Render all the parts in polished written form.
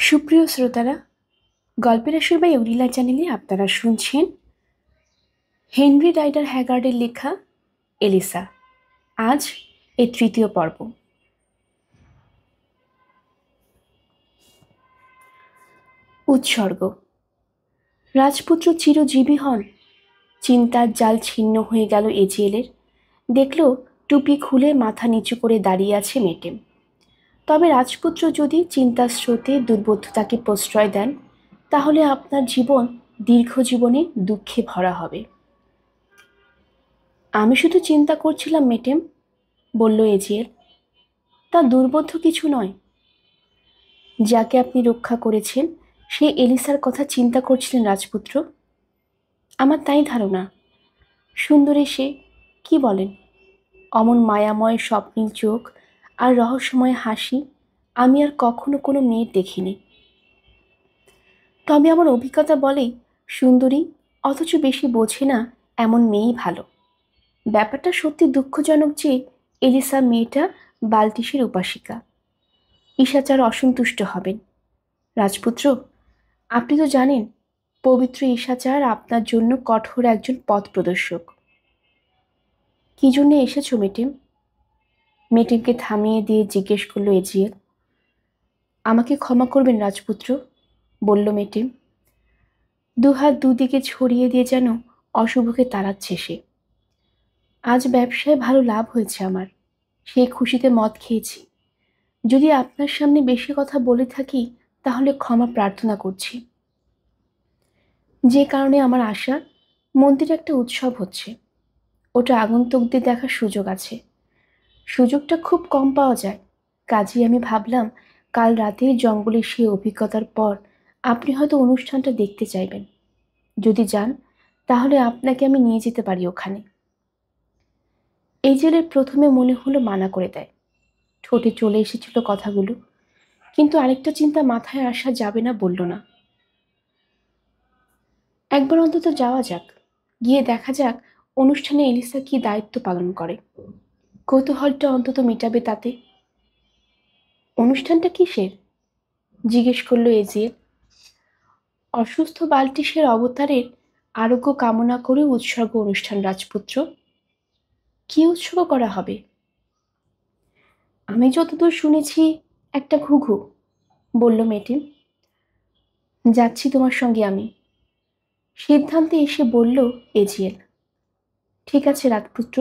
সুপ্রিয় শ্রোতারা, গল্পের আসর বা ইউরিলা চ্যানেলে আপনারা শুনছেন হেনরি রাইডার হ্যাগার্ডের লেখা এলিসা। আজ এর তৃতীয় পর্ব। উৎসর্গ। রাজপুত্র চিরজীবী হন। চিন্তার জাল ছিন্ন হয়ে গেল এজিএলের। দেখল টুপি খুলে মাথা নিচু করে দাঁড়িয়ে আছে মেটেম। তবে রাজপুত্র যদি চিন্তার স্রোতে দুর্বোধ্যতাকে প্রশ্রয় দেন, তাহলে আপনার জীবন দীর্ঘ জীবনে দুঃখে ভরা হবে। আমি শুধু চিন্তা করছিলাম মেটেম, বলল এজিএল। তা দুর্বোধ্য কিছু নয়। যাকে আপনি রক্ষা করেছেন সে এলিসার কথা চিন্তা করছিলেন রাজপুত্র। আমার তাই ধারণা। সুন্দরী সে, কি বলেন? অমন মায়াময় স্বপ্নীল চোখ আর রহস্যময় হাসি আমি আর কখনো কোনো মেয়ের দেখিনি। তবে আমার অভিজ্ঞতা বলে সুন্দরী অথচ বেশি বোঝে না এমন মেয়েই ভালো। ব্যাপারটা সত্যি দুঃখজনক যে এলিসা মেয়েটা বালটিসের উপাসিকা। ঈশাচার অসন্তুষ্ট হবেন। রাজপুত্র, আপনি তো জানেন পবিত্র ঈশাচার আপনার জন্য কঠোর একজন পথ প্রদর্শক। কি জন্যে এসেছো মেটেম? মেটেমকে থামিয়ে দিয়ে জিজ্ঞেস করলো এজিএল। আমাকে ক্ষমা করবেন রাজপুত্র, বলল মেটেম। দুহাত দুদিকে ছড়িয়ে দিয়ে যেন অশুভকে তাড়াচ্ছে সে। আজ ব্যবসায় ভালো লাভ হয়েছে আমার, সেই খুশিতে মদ খেয়েছি। যদি আপনার সামনে বেশি কথা বলে থাকি তাহলে ক্ষমা প্রার্থনা করছি। যে কারণে আমার আশা, মন্দিরে একটা উৎসব হচ্ছে, ওটা আগন্তুকদের দেখার সুযোগ আছে। সুযোগটা খুব কম পাওয়া যায়। কাজেই আমি ভাবলাম কাল রাতে জঙ্গলের সেই অভিজ্ঞতার পর আপনি হয়তো অনুষ্ঠানটা দেখতে চাইবেন। যদি যান তাহলে আপনাকে আমি নিয়ে যেতে পারি ওখানে। এই জেলের প্রথমে মনে হলো মানা করে দেয়, ঠোঁটে চলে এসেছিল কথাগুলো, কিন্তু আরেকটা চিন্তা মাথায় আসা যাবে না বলল না। একবার অন্তত যাওয়া যাক, গিয়ে দেখা যাক অনুষ্ঠানে এলিসা কি দায়িত্ব পালন করে। কৌতূহলটা অন্তত মেটাবে তাতে। অনুষ্ঠানটা কিসের? জিজ্ঞেস করলো এজিএল। অসুস্থ বালটিসের অবতারের আরোগ্য কামনা করে উৎসর্গ অনুষ্ঠান রাজপুত্র। কি উৎসর্গ করা হবে? আমি যতদূর শুনেছি একটা ঘুঘু, বলল মেটিন। যাচ্ছি তোমার সঙ্গে আমি, সিদ্ধান্তে এসে বলল এজিএল। ঠিক আছে রাজপুত্র।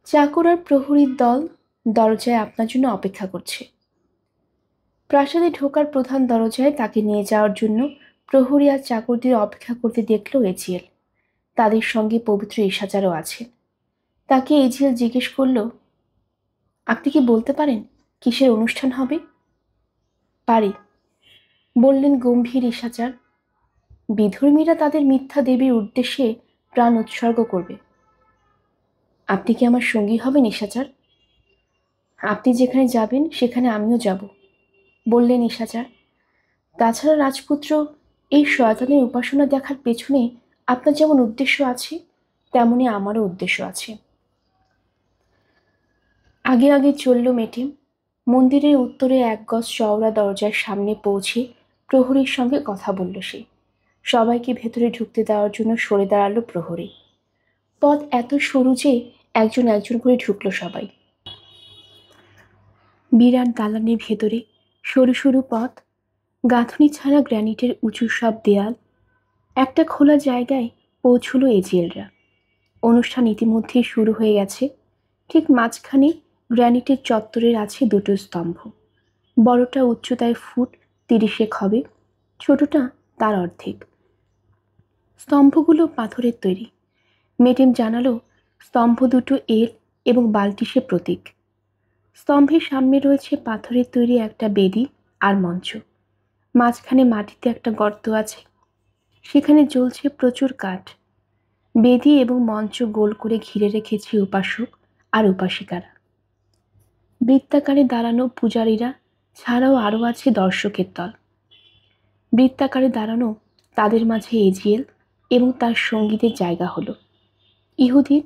চাকর আর প্রহরীর দল দরজায় আপনার জন্য অপেক্ষা করছে। প্রাসাদে ঢোকার প্রধান দরজায় তাকে নিয়ে যাওয়ার জন্য প্রহরী আর চাকরদের অপেক্ষা করতে দেখল এজিএল। তাদের সঙ্গে পবিত্র ঈশাচারও আছে। তাকে এজিএল জিজ্ঞেস করল, আপনি কি বলতে পারেন কিসের অনুষ্ঠান হবে? পারি, বললেন গম্ভীর ঈশাচার। বিধর্মীরা তাদের মিথ্যা দেবীর উদ্দেশ্যে প্রাণ উৎসর্গ করবে। আপনি কি আমার সঙ্গী হবেন ঈশাচার? আপনি যেখানে যাবেন সেখানে আমিও যাব, বললেন ঈশাচার। তাছাড়া রাজপুত্র, এই শয়তানের উপাসনা দেখার পেছনে আপনার যেমন উদ্দেশ্য আছে তেমনি আমারও উদ্দেশ্য আছে। আগে আগে চলল মেটিম। মন্দিরের উত্তরে 1 গজ চওড়া দরজার সামনে পৌঁছে প্রহরীর সঙ্গে কথা বলল সে। সবাইকে ভেতরে ঢুকতে দেওয়ার জন্য সরে দাঁড়ালো প্রহরী। পথ এত সরু যে একজন একজন করে ঢুকলো সবাই। বিরাট দালানের ভেতরে সরু সরু পথ, গাঁথনি ছাড়া গ্র্যানিটের উঁচু সব দেয়াল। একটা খোলা জায়গায় পৌঁছলো এজিএলরা। অনুষ্ঠান ইতিমধ্যেই শুরু হয়ে গেছে। ঠিক মাঝখানে গ্র্যানিটের চত্বরের আছে 2টো স্তম্ভ। বড়টা উচ্চতায় ফুট 30 হবে, ছোটটা তার অর্ধেক। স্তম্ভগুলো পাথরের তৈরি। মেটেম জানালো স্তম্ভ দুটো এল এবং বালটিসে প্রতীক। স্তম্ভের সামনে রয়েছে পাথরের তৈরি একটা বেদি আর মঞ্চ। মাঝখানে মাটিতে একটা গর্ত আছে, সেখানে জ্বলছে প্রচুর কাঠ। বেদি এবং মঞ্চ গোল করে ঘিরে রেখেছে উপাসক আর উপাসিকারা। বৃত্তাকারে দাঁড়ানো পূজারীরা ছাড়াও আরও আছে দর্শকের দল। বৃত্তাকারে দাঁড়ানো তাদের মাঝে এজিএল এবং তার সঙ্গীদের জায়গা হলো। ইহুদির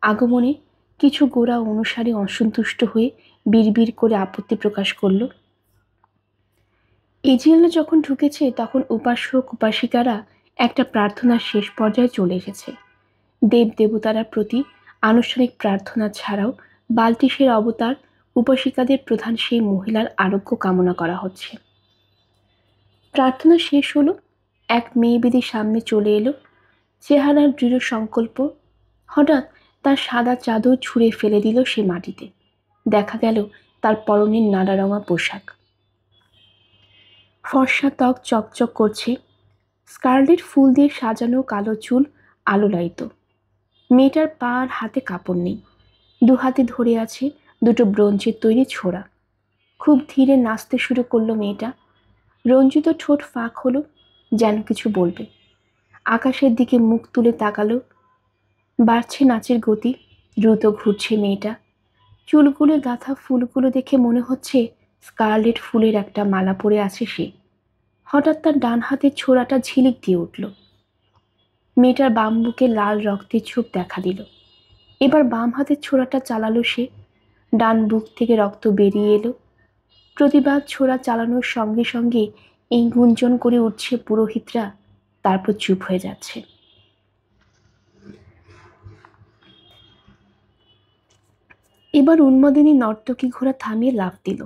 আগমনে কিছু গোঁড়া অনুসারী অসন্তুষ্ট হয়ে বিড়বিড় করে আপত্তি প্রকাশ করল। এজিএল যখন ঢুকেছে তখন উপাসক উপাসিকারা একটা প্রার্থনার শেষ পর্যায়ে চলে এসেছে। দেব দেবতারা প্রতি আনুষ্ঠানিক প্রার্থনা ছাড়াও বালটিসের অবতার উপাসিকাদের প্রধান সেই মহিলার আরোগ্য কামনা করা হচ্ছে। প্রার্থনা শেষ হলো, এক মেয়ে বেদি সামনে চলে এলো, চেহারার দৃঢ় সংকল্প। হঠাৎ তার সাদা চাদর ছুঁড়ে ফেলে দিল সে মাটিতে। দেখা গেল তার পরনের নাড়ারঙা পোশাক, ফর্সা ত্বক চকচক করছে, স্কারলেট ফুল দিয়ে সাজানো কালো চুল আলোলায়িত। মেয়েটার পা আর হাতে কাপড় নেই, দু হাতে ধরে আছে দুটো ব্রোঞ্জের তৈরি ছোরা। খুব ধীরে নাচতে শুরু করলো মেয়েটা। রঞ্জিত ঠোঁট ফাঁক হলো, যেন কিছু বলবে। আকাশের দিকে মুখ তুলে তাকালো। বাড়ছে নাচের গতি, দ্রুত ঘুরছে মেয়েটা। চুলগুলো গাঁথা ফুলগুলো দেখে মনে হচ্ছে স্কারলেট ফুলের একটা মালা পরে আছে সে। হঠাৎ তার ডান হাতের ছোরাটা ঝিলিক দিয়ে উঠল। মেয়েটার বাম বুকে লাল রক্তের ছোপ দেখা দিল। এবার বাম হাতের ছোরাটা চালালো সে। ডান বুক থেকে রক্ত বেরিয়ে এলো। প্রতিবাদ ছোরা চালানোর সঙ্গে সঙ্গে এই গুঞ্জন করে উঠছে পুরোহিতরা, তারপর চুপ হয়ে যাচ্ছে। এবার উন্মাদিনী নর্তকী ঘোড়া থামিয়ে লাফ দিল,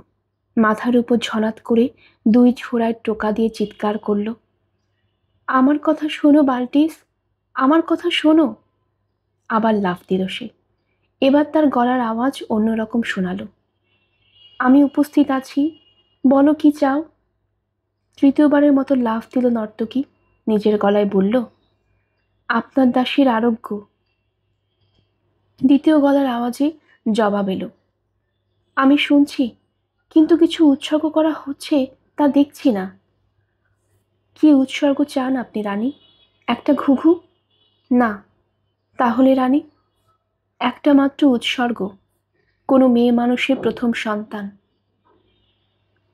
মাথার উপর ঝনাত করে দুই ছোড়ায় টোকা দিয়ে চিৎকার করল, আমার কথা শোনো বাল্টিস, আমার কথা শোনো। আবার লাফ দিল সে। এবার তার গলার আওয়াজ অন্যরকম শোনালো, আমি উপস্থিত আছি, বলো কি চাও। তৃতীয়বারের মতো লাফ দিল নর্তকী, নিজের গলায় বলল, আপনার দাসীর আরোগ্য। দ্বিতীয় গলার আওয়াজে জবাব এলো, আমি শুনছি, কিন্তু কিছু উৎসর্গ করা হচ্ছে তা দেখছি না। কি উৎসর্গ চান আপনি রানী? একটা ঘুঘু? না। তাহলে রানী? একটা মাত্র উৎসর্গ, কোনো মেয়ে মানুষের প্রথম সন্তান।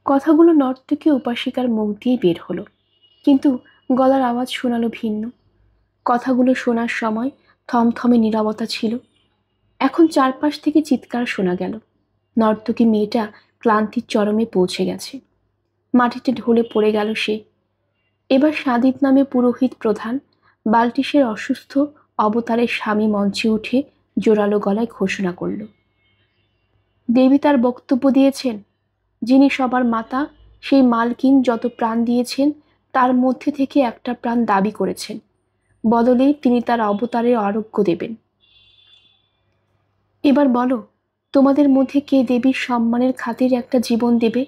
কথাগুলো নর্তকী উপাসিকার মুখ দিয়ে বের হলো, কিন্তু গলার আওয়াজ শোনালো ভিন্ন। কথাগুলো শোনার সময় থমথমে নীরবতা ছিল। এখন চারপাশ থেকে চিৎকার শোনা গেল। নর্তকী মেয়েটা ক্লান্তির চরমে পৌঁছে গেছে। মাটিতে ঢলে পড়ে গেল সে। এবার সাদিত নামে পুরোহিত প্রধান বাল্টিসের অসুস্থ অবতারের স্বামী মঞ্চে উঠে জোরালো গলায় ঘোষণা করল, দেবী তার বক্তব্য দিয়েছেন, যিনি সবার মাতা, সেই মালকিন যত প্রাণ দিয়েছেন তার মধ্যে থেকে একটা প্রাণ দাবি করেছেন, বদলে তিনি তার অবতারের আরোগ্য দেবেন। এবার বলো, তোমাদের মধ্যে কে দেবীর সম্মানের খাতির একটা জীবন দেবে?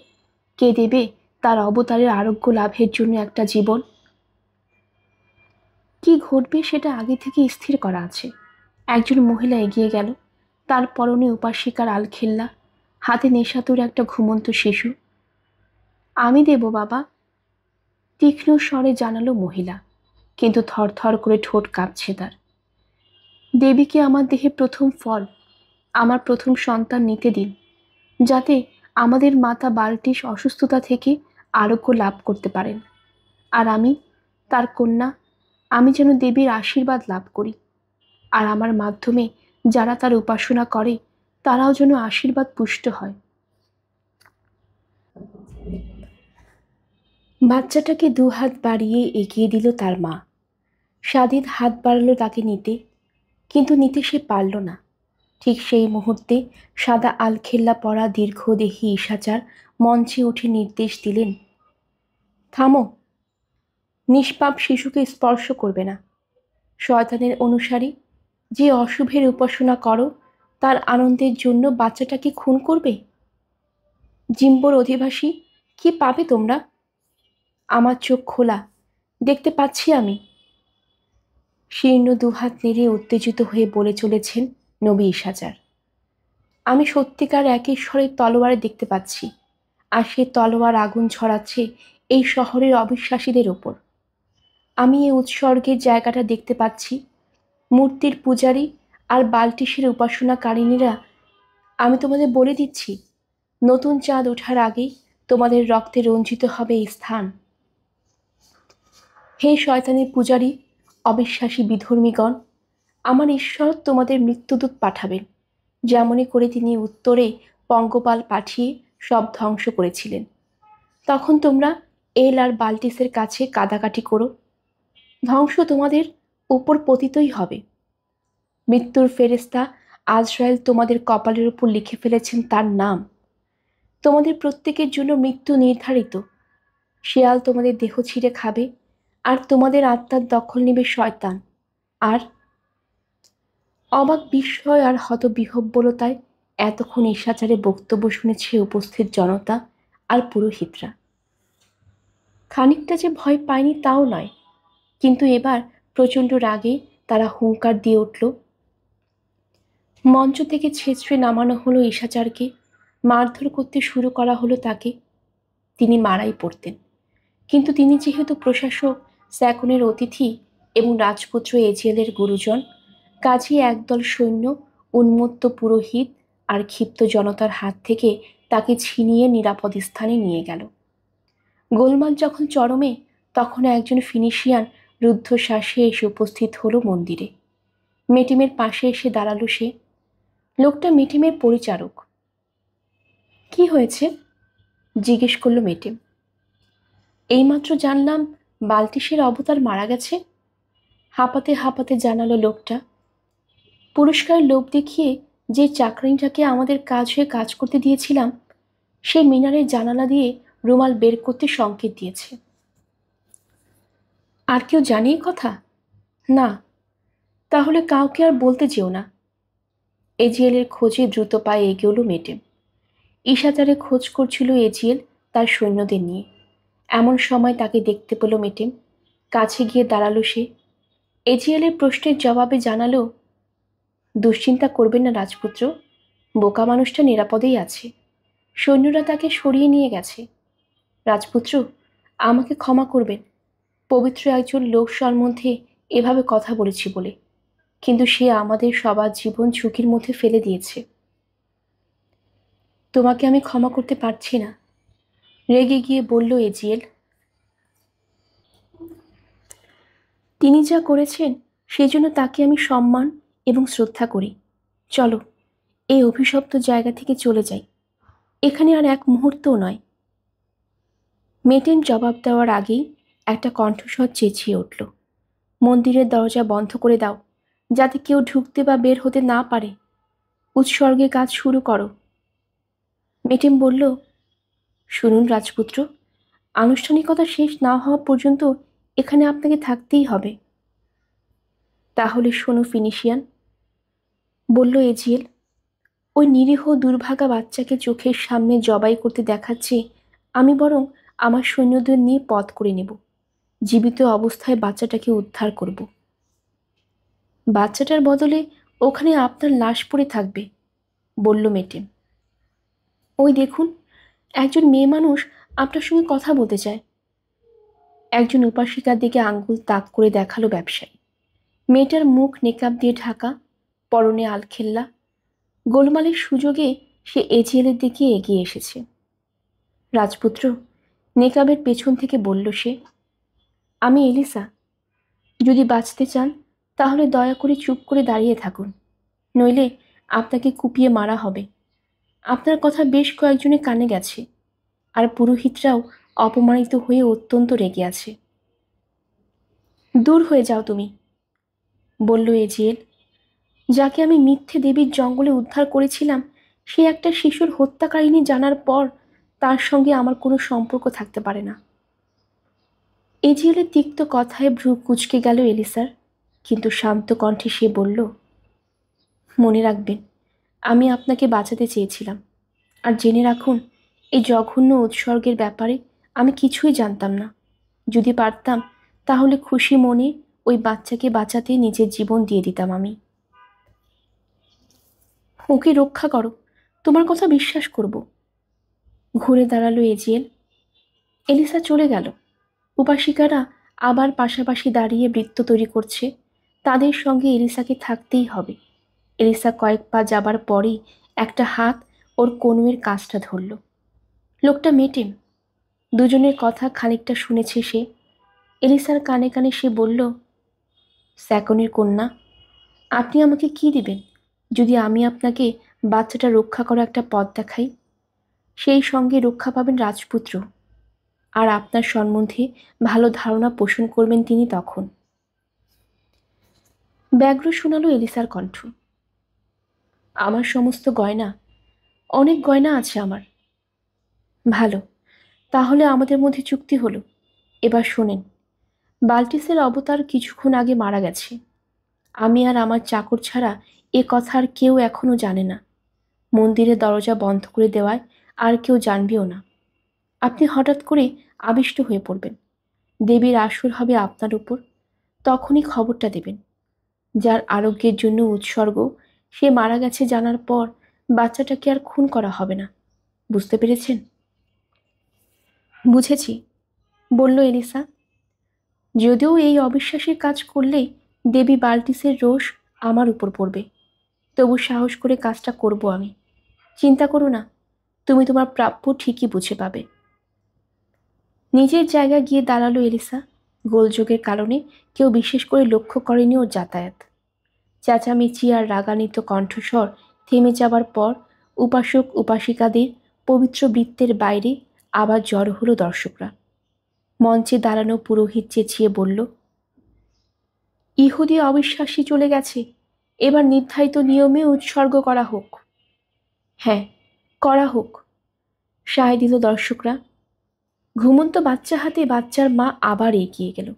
কে দেবে তার অবতারের আরোগ্য লাভের জন্য একটা জীবন? কি ঘটবে সেটা আগে থেকে স্থির করা আছে। একজন মহিলা এগিয়ে গেল, তার পরনে উপাসিকার আলখেল্লা, হাতে নেশাতুর একটা ঘুমন্ত শিশু। আমি দেব বাবা, তীক্ষ্ণ স্বরে জানালো মহিলা, কিন্তু থরথর করে ঠোঁট কাঁপছে তার। দেবীকে আমার দেহে প্রথম ফল, আমার প্রথম সন্তান নিতে দিন, যাতে আমাদের মাতা বাল্টিস অসুস্থতা থেকে আরোগ্য লাভ করতে পারেন। আর আমি, তার কন্যা, আমি যেন দেবীর আশীর্বাদ লাভ করি, আর আমার মাধ্যমে যারা তার উপাসনা করে তারাও যেন আশীর্বাদ পুষ্ট হয়। বাচ্চাটাকে দু হাত বাড়িয়ে এগিয়ে দিল তার মা। সাদিত হাত বাড়ালো তাকে নিতে, কিন্তু নিতে সে পারল না। ঠিক সেই মুহূর্তে সাদা আলখেল্লা পরা দীর্ঘদেহী ঈশাচার মঞ্চে উঠে নির্দেশ দিলেন, থামো, নিষ্পাপ শিশুকে স্পর্শ করবে না। শয়তানের অনুসারী, যে অশুভের উপাসনা করো তার আনন্দের জন্য বাচ্চাটাকে খুন করবে? জিম্বোর অধিবাসী, কি পাবে তোমরা? আমার চোখ খোলা, দেখতে পাচ্ছি আমি। শীর্ণ দুহাত নেড়ে উত্তেজিত হয়ে বলে চলেছেন নবী ঈশাচার, আমি সত্যিকার এক ঈশ্বরের তলোয়ার দেখতে পাচ্ছি, আর সে তলোয়ার আগুন ছড়াচ্ছে এই শহরের অবিশ্বাসীদের ওপর। আমি এই উৎসর্গের জায়গাটা দেখতে পাচ্ছি, মূর্তির পূজারী আর বাল্টিসের উপাসনাকারিণীরা, আমি তোমাদের বলে দিচ্ছি, নতুন চাঁদ ওঠার আগেই তোমাদের রক্তে রঞ্জিত হবে এই স্থান। হে শয়তানের পূজারী, অবিশ্বাসী বিধর্মীগণ, আমার ঈশ্বর তোমাদের মৃত্যুদূত পাঠাবেন, যেমনই করে তিনি উত্তরে পঙ্গপাল পাঠিয়ে সব ধ্বংস করেছিলেন। তখন তোমরা এল আর বাল্টিসের কাছে কাদাকাটি করো। ধ্বংস তোমাদের উপর পতিতই হবে। মৃত্যুর ফেরেশতা আজরাইল তোমাদের কপালের উপর লিখে ফেলেছেন তার নাম। তোমাদের প্রত্যেকের জন্য মৃত্যু নির্ধারিত। শেয়াল তোমাদের দেহ ছিঁড়ে খাবে, আর তোমাদের আত্মার দখল নেবে শয়তান। আর অবাক বিস্ময় আর হতবিহ্বলতায় এতক্ষণ ঈশাচারে বক্তব্য শুনেছে উপস্থিত জনতা আর পুরোহিতরা। খানিকটা যে ভয় পায়নি তাও নয়, কিন্তু এবার প্রচণ্ড রাগে তারা হুঙ্কার দিয়ে উঠল। মঞ্চ থেকে ছেঁচড়ে নামানো হলো ঈশাচারকে, মারধর করতে শুরু করা হলো তাকে। তিনি মারাই পড়তেন, কিন্তু তিনি যেহেতু প্রশাসক স্যাকনের অতিথি এবং রাজপুত্র এজিএলের গুরুজন, কাজেই একদল সৈন্য, উন্মত্ত পুরোহিত আর ক্ষিপ্ত জনতার হাত থেকে তাকে ছিনিয়ে নিরাপদ স্থানে নিয়ে গেল। গোলমাল যখন চরমে, তখন একজন ফিনিশিয়ান রুদ্ধশ্বাসে এসে উপস্থিত হলো মন্দিরে। মেটিমের পাশে এসে দাঁড়ালো সে। লোকটা মেটিমের পরিচারক। কি হয়েছে? জিজ্ঞেস করলো মেটিম। এইমাত্র জানলাম বাল্টিসের অবতার মারা গেছে, হাঁপাতে হাঁপাতে জানালো লোকটা। পুরস্কারের লোভ দেখিয়ে যে চাকরানিটাকে আমাদের কাজ হয়ে কাজ করতে দিয়েছিলাম, সে মিনারের জানালা দিয়ে রুমাল বের করতে সংকেত দিয়েছে। আর কেউ জানে এই কথা? না। তাহলে কাউকে আর বলতে যেও না। এজিএলের খোঁজে দ্রুত পায়ে এগোল মেটেম। ঈশাচারে খোঁজ করছিল এজিএল তার সৈন্যদের নিয়ে। এমন সময় তাকে দেখতে পেল মেটেম। কাছে গিয়ে দাঁড়ালো সে। এজিএলের প্রশ্নের জবাবে জানালো, দুশ্চিন্তা করবেন না রাজপুত্র, বোকা মানুষটা নিরাপদেই আছে। সৈন্যরা তাকে সরিয়ে নিয়ে গেছে। রাজপুত্র, আমাকে ক্ষমা করবেন, পবিত্র একজন লোক সম্বন্ধে এভাবে কথা বলেছি বলে, কিন্তু সে আমাদের সবার জীবন ঝুঁকির মধ্যে ফেলে দিয়েছে। তোমাকে আমি ক্ষমা করতে পারছি না, রেগে গিয়ে বলল এজিএল। তিনি যা করেছেন সেজন্য তাকে আমি সম্মান এবং শ্রদ্ধা করি। চলো, এই অভিশপ্ত জায়গা থেকে চলে যাই। এখানে আর এক মুহূর্তও নয়। মেটেন জবাব দেওয়ার আগেই একটা কণ্ঠস্বর চেঁচিয়ে উঠল, মন্দিরের দরজা বন্ধ করে দাও, যাতে কেউ ঢুকতে বা বের হতে না পারে। উৎসর্গের কাজ শুরু করো। মেটেম বলল, শুনুন রাজপুত্র, আনুষ্ঠানিকতা শেষ না হওয়া পর্যন্ত এখানে আপনাকে থাকতেই হবে। তাহলে শোনো ফিনিশিয়ান, বলল এজিএল, ওই নিরীহ দুর্ভাগা বাচ্চাকে চোখের সামনে জবাই করতে দেখাচ্ছে, আমি বরং আমার সৈন্যদের নিয়ে পথ করে নেব। জীবিত অবস্থায় বাচ্চাটাকে উদ্ধার করব। বাচ্চাটার বদলে ওখানে আপনার লাশ পড়ে থাকবে, বলল মেটেম। ওই দেখুন, একজন মেয়ে মানুষ আপনার সঙ্গে কথা বলতে চায়। একজন উপাসিকার দিকে আঙ্গুল তাক করে দেখালো ব্যবসায়ী। মেয়েটার মুখ নেকাব দিয়ে ঢাকা, পরনে আলখেল্লা। গোলমালের সুযোগে সে এজিএলের দিকে এগিয়ে এসেছে। রাজপুত্র, নেকাবের পেছন থেকে বলল সে, আমি এলিসা। যদি বাঁচতে চান তাহলে দয়া করে চুপ করে দাঁড়িয়ে থাকুন, নইলে আপনাকে কুপিয়ে মারা হবে। আপনার কথা বেশ কয়েকজনের কানে গেছে, আর পুরোহিতরাও অপমানিত হয়ে অত্যন্ত রেগে আছে। দূর হয়ে যাও তুমি, বলল এজিএল। যাকে আমি মিথ্যে দেবীর জঙ্গলে উদ্ধার করেছিলাম, সে একটা শিশুর হত্যাকারিণী জানার পর তার সঙ্গে আমার কোনো সম্পর্ক থাকতে পারে না। এজিএলের তিক্ত কথায় ভ্রু কুঁচকে গেল এলিসার, কিন্তু শান্ত কণ্ঠে সে বলল, মনে রাখবেন, আমি আপনাকে বাঁচাতে চেয়েছিলাম। আর জেনে রাখুন, এই জঘন্য উৎসর্গের ব্যাপারে আমি কিছুই জানতাম না। যদি পারতাম তাহলে খুশি মনে ওই বাচ্চাকে বাঁচাতে নিজের জীবন দিয়ে দিতাম আমি। ওকে রক্ষা করো, তোমার কথা বিশ্বাস করব। ঘুরে দাঁড়ালো এজিএল। এলিসা চলে গেল। উপাসিকারা আবার পাশাপাশি দাঁড়িয়ে বৃত্ত তৈরি করছে। তাদের সঙ্গে এলিসাকে থাকতেই হবে। এলিসা কয়েক পা যাবার পরেই একটা হাত ওর কনুয়ের কাজটা ধরল। লোকটা মেটেম। দুজনের কথা খানিকটা শুনেছে সে। এলিসার কানে কানে সে বলল, স্যাকনের কন্যা, আপনি আমাকে কি দিবেন যদি আমি আপনাকে বাচ্চাটা রক্ষা করা একটা পথ দেখাই? সেই সঙ্গে রক্ষা পাবেন রাজপুত্র। আর আপনার সম্বন্ধে ভালো ধারণা পোষণ করবেন তিনি তখন। ব্যগ্র শোনালো এলিসার কণ্ঠ। আমার সমস্ত গয়না? অনেক গয়না আছে আমার। ভালো, তাহলে আমাদের মধ্যে চুক্তি হলো। এবার শোনেন, বাল্টিসের অবতার কিছুক্ষণ আগে মারা গেছে। আমি আর আমার চাকর ছাড়া এ কথা আর কেউ এখনো জানে না। মন্দিরের দরজা বন্ধ করে দেওয়ায় আর কেউ জানবেও না। আপনি হঠাৎ করে আবিষ্ট হয়ে পড়বেন। দেবীর আসর হবে আপনার উপর, তখনই খবরটা দেবেন। যার আরোগ্যের জন্য উৎসর্গ, সে মারা গেছে জানার পর বাচ্চাটাকে আর খুন করা হবে না। বুঝতে পেরেছেন? বুঝেছি, বলল এলিসা। যদিও এই অবিশ্বাসের কাজ করলে দেবী বাল্টিসের রোষ আমার উপর পড়বে, তবু সাহস করে কাজটা করব আমি। চিন্তা করো না, তুমি তোমার প্রাপ্য ঠিকই বুঝে পাবে। নিজের জায়গায় গিয়ে দাঁড়ালো এলিসা। গোলযোগের কারণে কেউ বিশেষ করে লক্ষ্য করেনি ওর যাতায়াত। চেঁচামেচি আর রাগান্বিত কণ্ঠস্বর থেমে যাবার পর উপাসক উপাসিকাদের পবিত্র বৃত্তের বাইরে আবার জড়ো হলো দর্শকরা। মঞ্চে দাঁড়ানো পুরোহিত চেঁচিয়ে বলল, ইহুদি অবিশ্বাসী চলে গেছে, এবার নির্ধারিত নিয়মে উৎসর্গ করা হোক। হ্যাঁ, করা হোক, সায় দিল দর্শকরা। ঘুমন্ত বাচ্চা হাতে বাচ্চার মা আবার এগিয়ে গেল,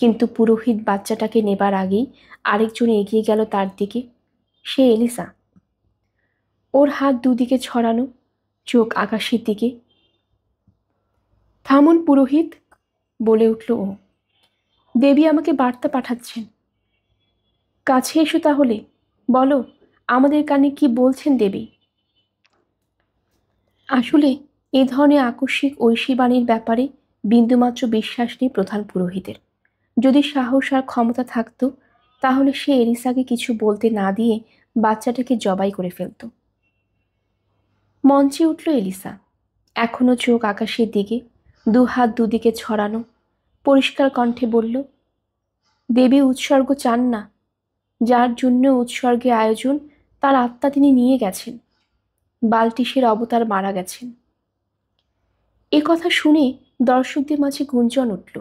কিন্তু পুরোহিত বাচ্চাটাকে নেবার আগেই আরেকজন এগিয়ে গেল তার দিকে। সে এলিসা। ওর হাত দুদিকে ছড়ানো, চোখ আকাশের দিকে। থামুন পুরোহিত, বলে উঠল ও। দেবী আমাকে বার্তা পাঠাচ্ছেন। কাছে এসো তাহলে, বলো আমাদের কানে কি বলছেন দেবী। আসলে এ ধরনের আকস্মিক ঐশীবাণীর ব্যাপারে বিন্দুমাত্র বিশ্বাস নেই প্রধান পুরোহিতের। যদি সাহস আর ক্ষমতা থাকতো তাহলে সে এলিসাকে কিছু বলতে না দিয়ে বাচ্চাটাকে জবাই করে ফেলত। মঞ্চে উঠল এলিসা, এখনো চোখ আকাশের দিকে, দু হাত দুদিকে ছড়ানো। পরিষ্কার কণ্ঠে বলল, দেবী উৎসর্গ চান না। যার জন্য উৎসর্গের আয়োজন তার আত্মা তিনি নিয়ে গেছেন। বাল্টিসের অবতার মারা গেছেন। এ কথা শুনে দর্শকদের মাঝে গুঞ্জন উঠল।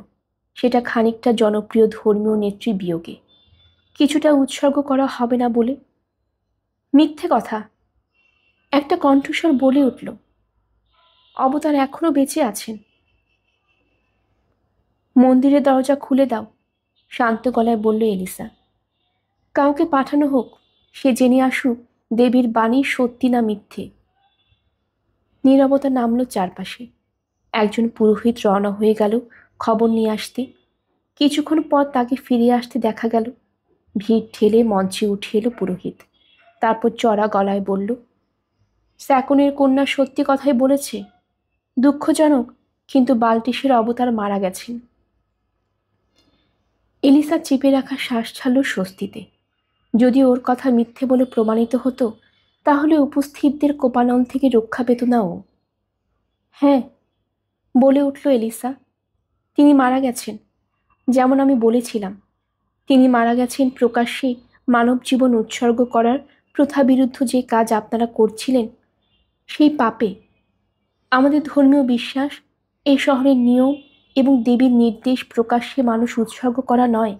সেটা খানিকটা জনপ্রিয় ধর্মীয় নেত্রীর বিয়োগে, কিছুটা উৎসর্গ করা হবে না বলে। মিথ্যে কথা, একটা কণ্ঠস্বর বলে উঠল। অবতার এখনো বেঁচে আছেন। মন্দিরের দরজা খুলে দাও, শান্ত গলায় বলল এলিসা। কাউকে পাঠানো হোক, সে জেনে আসুক দেবীর বাণী সত্যি না মিথ্যে। নীরবতা নামল চারপাশে। একজন পুরোহিত রওনা হয়ে গেল খবর নিয়ে আসতে। কিছুক্ষণ পর তাকে ফিরে আসতে দেখা গেল। ভিড় ঠেলে মঞ্চে উঠে এলো পুরোহিত। তারপর চড়া গলায় বলল, স্যাকনের কন্যা সত্যি কথাই বলেছে। দুঃখজনক, কিন্তু বাল্টিসের অবতার মারা গেছেন। এলিসা চেপে রাখা শ্বাস ছাড়ল স্বস্তিতে। যদি ওর কথা মিথ্যে বলে প্রমাণিত হতো তাহলে উপস্থিতদের কোপানল থেকে রক্ষা পেত না ও। হ্যাঁ, বলে উঠল এলিসা, তিনি মারা গেছেন, যেমন আমি বলেছিলাম। তিনি মারা গেছেন প্রকাশ্যে মানব জীবন উৎসর্গ করার প্রথাবিরুদ্ধ যে কাজ আপনারা করছিলেন সেই পাপে। আমাদের ধর্মীয় বিশ্বাস, এই শহরের নিয়ম এবং দেবীর নির্দেশ প্রকাশ্যে মানুষ উৎসর্গ করা নয়।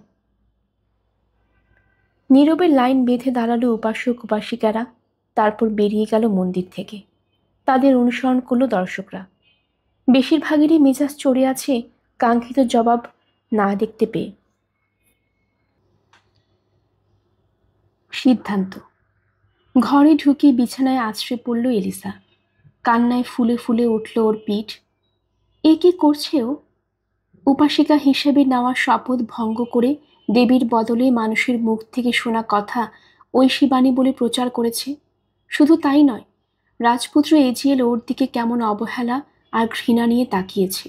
নীরবে লাইন বেঁধে দাঁড়ালো উপাসক উপাসিকারা, তারপর বেরিয়ে গেল মন্দির থেকে। তাদের অনুসরণ করল দর্শকরা। বেশিরভাগেরই মেজাজ চড়ে আছে কাঙ্ক্ষিত জবাব না দেখতে পেয়ে। সিদ্ধান্ত। ঘরে ঢুকে বিছানায় আছড়ে পড়ল এলিসা। কান্নায় ফুলে ফুলে উঠল ওর পিঠ। এ কি করছে ও? উপাসিকা হিসেবে নেওয়া শপথ ভঙ্গ করে দেবীর বদলে মানুষের মুখ থেকে শোনা কথা ঐশীবাণী বলে প্রচার করেছে। শুধু তাই নয়, রাজপুত্র এজিয়েল ওর দিকে কেমন অবহেলা আর ঘৃণা নিয়ে তাকিয়েছে,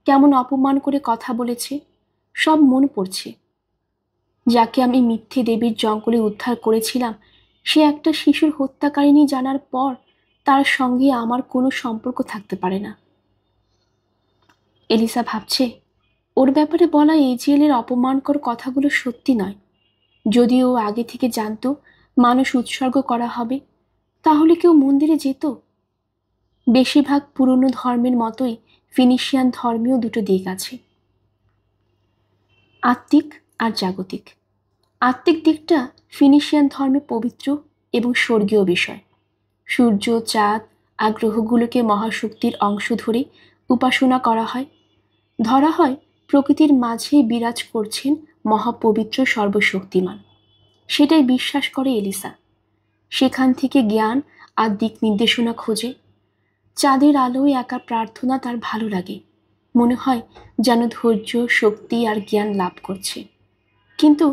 কেমন অপমান করে কথা বলেছে, সব মনে পড়ছে। যাকে আমি মিথ্যে দেবীর জঙ্গলে উদ্ধার করেছিলাম সে একটা শিশুর হত্যাকারিণী জানার পর তার সঙ্গে আমার কোনো সম্পর্ক থাকতে পারে না। এলিসা ভাবছে, ওর ব্যাপারে বলা এজিএলের অপমানকর কথাগুলো সত্যি নয়। যদি ও আগে থেকে জানতো মানুষ উৎসর্গ করা হবে তাহলে কেউ মন্দিরে যেত? বেশিরভাগ পুরনো ধর্মের মতোই ফিনিশিয়ান ধর্মেও দুটো দিক আছে, আত্মিক আর জাগতিক। আত্মিক দিকটা ফিনিশিয়ান ধর্মে পবিত্র এবং স্বর্গীয় বিষয়। সূর্য, চাঁদ আর গ্রহগুলোকে মহাশক্তির অংশ ধরে উপাসনা করা হয়। ধরা হয় প্রকৃতির মাঝে বিরাজ করছেন মহাপবিত্র সর্বশক্তিমান। সেটাই বিশ্বাস করে এলিসা। সেখান থেকে জ্ঞান আর দিক নির্দেশনা খোঁজে। চাঁদের আলোয় একা প্রার্থনা তার ভালো লাগে, মনে হয় যেন ধৈর্য, শক্তি আর জ্ঞান লাভ করছে। কিন্তু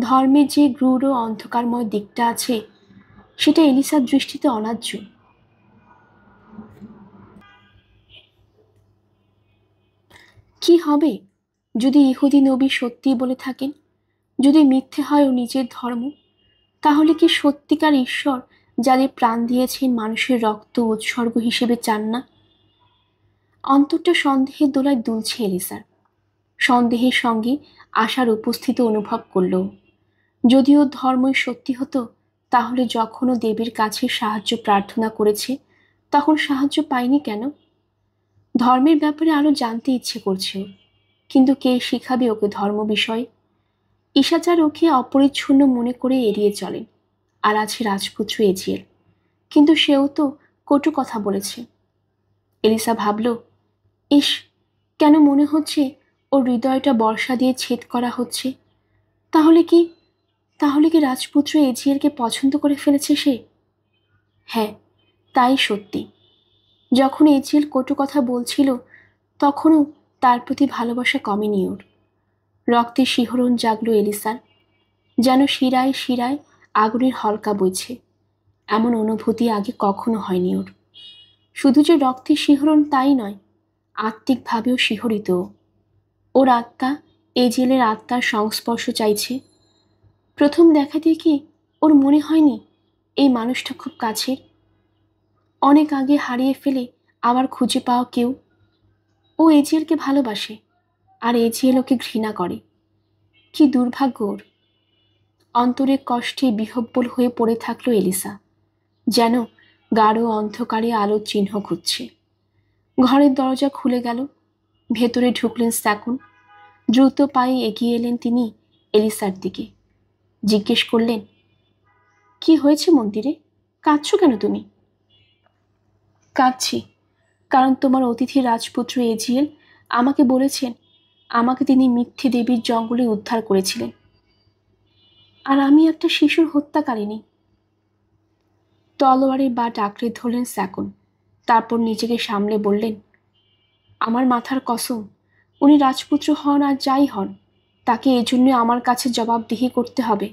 ধর্মের যে গূঢ় অন্ধকারময় দিকটা আছে, সেটা এলিসার দৃষ্টিতে অন্যায্য। কি হবে যদি ইহুদি নবী সত্যি বলে থাকেন? যদি মিথ্যে হয় ও নিজের ধর্ম, তাহলে কি সত্যিকার ঈশ্বর যাদের প্রাণ দিয়েছেন মানুষের রক্ত উৎসর্গ হিসেবে চান না? অন্তরটা সন্দেহের দোলায় দুলছে এলিসার। সন্দেহের সঙ্গে আশার উপস্থিতি অনুভব করল। যদিও ধর্মই সত্যি হতো, তাহলে যখনও দেবীর কাছে সাহায্য প্রার্থনা করেছে, তখন সাহায্য পায়নি কেন? ধর্মের ব্যাপারে আরো জানতে ইচ্ছে করছে, কিন্তু কে শিখাবে ওকে ধর্ম বিষয়ে? ঈশাচার ওকে অপরিচ্ছন্ন মনে করে এড়িয়ে চলেন। আর আছে রাজপুত্র এজিয়েল, কিন্তু সেও তো কটু কথা বলেছে। এলিসা ভাবল, ইস, কেন মনে হচ্ছে ওর হৃদয়টা বর্ষা দিয়ে ছেদ করা হচ্ছে। তাহলে কি তাহলে কি রাজপুত্র এজিয়েলকে পছন্দ করে ফেলেছে সে? হ্যাঁ, তাই সত্যি। যখন এজিয়েল কটু কথা বলছিল, তখনও তার প্রতি ভালোবাসা কমেনি ওর। রক্তে শিহরণ জাগলো এলিসার, যেন শিরায় শিরায় আগুনের হলকা বইছে। এমন অনুভূতি আগে কখনো হয়নি ওর। শুধু যে রক্তের শিহরণ তাই নয়, আত্মিকভাবেও শিহরিত। ওর আত্মা এজিয়েলের আত্মার সংস্পর্শ চাইছে। প্রথম দেখাতে কি ওর মনে হয়নি এই মানুষটা খুব কাছের, অনেক আগে হারিয়ে ফেলে আবার খুঁজে পাওয়া কেউ? ও এজিয়েলকে ভালোবাসে, আর এজিয়েল ওকে ঘৃণা করে। কি দুর্ভাগ্য ওর! অন্তরের কষ্টে বিহ্বল হয়ে পড়ে থাকলো এলিসা, যেন গাঢ় অন্ধকারে আলোর চিহ্ন খুঁজছে। ঘরের দরজা খুলে গেল। ভেতরে ঢুকলেন স্যাকুন। দ্রুত পায়ে এগিয়ে এলেন তিনি এলিসার দিকে। জিজ্ঞেস করলেন, কি হয়েছে মন্দিরে? কাঁদছো কেন তুমি? কাঁদছি কারণ তোমার অতিথি রাজপুত্র এজিয়েল আমাকে বলেছেন আমাকে তিনি মিথ্যে দেবীর জঙ্গলে উদ্ধার করেছিলেন, আর আমি একটা শিশুর হত্যাকারিণী। তলোয়ারের বাট আঁকড়ে ধরলেন স্যাকুন। তারপর নিজেকে সামলে বললেন, আমার মাথার কসম, উনি রাজপুত্র হন আর যাই হন, তাকে এজন্য আমার কাছে জবাবদিহি করতে হবে।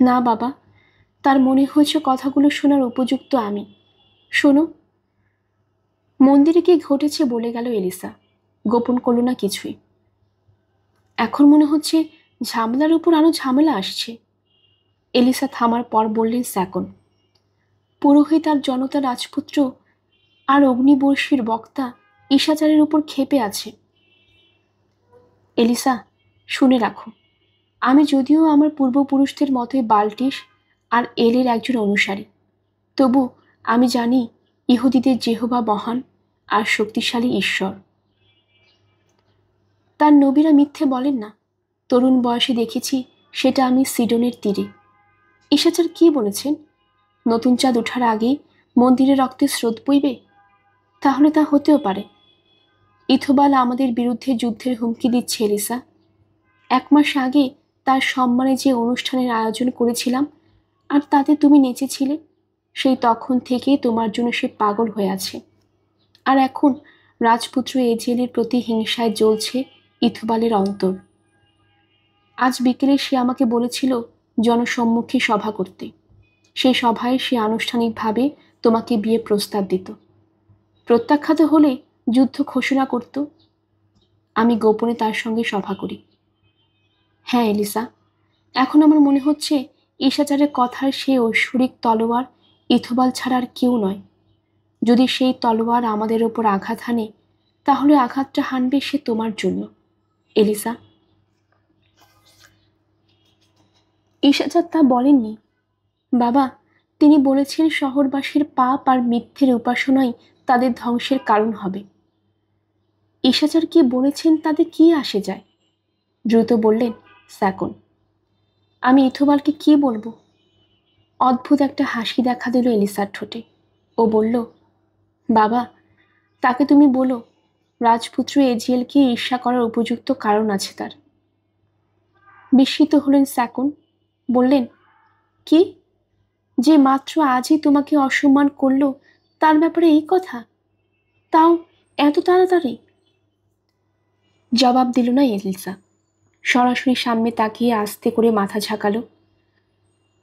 না বাবা, তার মনে হয়েছে কথাগুলো শোনার উপযুক্ত আমি। শোনো। মন্দিরে কি ঘটেছে বলে গেল এলিসা, গোপন করল না কিছুই। এখন মনে হচ্ছে ঝামেলার উপর আরো ঝামেলা আসছে। এলিসা থামার পর বললেন স্যাকুন, পুরোহিত আর জনতা রাজপুত্র আর অগ্নিবর্ষীর বক্তা ঈশাচারের উপর ক্ষেপে আছে। এলিসা, শুনে রাখো, আমি যদিও আমার পূর্বপুরুষদের মতোই বাল্টিস আর এলের একজন অনুসারী, তবু আমি জানি ইহুদিদের যেহোবা মহান আর শক্তিশালী ঈশ্বর। তার নবীরা মিথ্যে বলেন না। তরুণ বয়সে দেখেছি সেটা আমি সিডনের তীরে। ঈশাচার কি বলেছেন? নতুন চাঁদ ওঠার আগেই মন্দিরে রক্তে স্রোত বইবে। তাহলে তা হতেও পারে। ইথোবাল আমাদের বিরুদ্ধে যুদ্ধের হুমকি দিচ্ছে এলিসা। 1 মাস আগে তার সম্মানে যে অনুষ্ঠানের আয়োজন করেছিলাম আর তাতে তুমি নেচেছিলে, সেই তখন থেকে তোমার জন্য সে পাগল হয়ে আছে। আর এখন রাজপুত্র এজিয়েলের প্রতি হিংসায় জ্বলছে ইথোবালের অন্তর। আজ বিকেলে সে আমাকে বলেছিল জনসম্মুখে সভা করতে। সেই সভায় সে আনুষ্ঠানিকভাবে তোমাকে বিয়ে প্রস্তাব দিত। প্রত্যাখ্যাত হলে যুদ্ধ ঘোষণা করত। আমি গোপনে তার সঙ্গে সভা করি। হ্যাঁ এলিসা, এখন আমার মনে হচ্ছে ঈশাচারের কথার সে ঐশ্বরিক তলোয়ার ইথোবাল ছাড়া আর কেউ নয়। যদি সেই তলোয়ার আমাদের ওপর আঘাত হানে, তাহলে আঘাতটা হানবে সে তোমার জন্য এলিসা। ঈশাচার তা বলেননি বাবা। তিনি বলেছেন শহরবাসীর পাপ আর মিথ্যের উপাসনাই তাদের ধ্বংসের কারণ হবে। ঈশাচার কি বলেছেন তাতে কি আসে যায়? দ্রুত বললেন স্যাকন। আমি ইথোবালকে কি বলবো? অদ্ভুত একটা হাসি দেখা দিল এলিসার ঠোঁটে। ও বলল, বাবা, তাকে তুমি বলো রাজপুত্র এজিএলকে ঈর্ষা করার উপযুক্ত কারণ আছে তার। বিস্মিত হলেন স্যাকন। বললেন, কি? যে মাত্র আজই তোমাকে অসম্মান করলো তার ব্যাপারে এই কথা, তাও এত তাড়াতাড়ি? জবাব দিল না এলিসা। সরাসরি সামনে তাকিয়ে আস্তে করে মাথা ঝাঁকালো।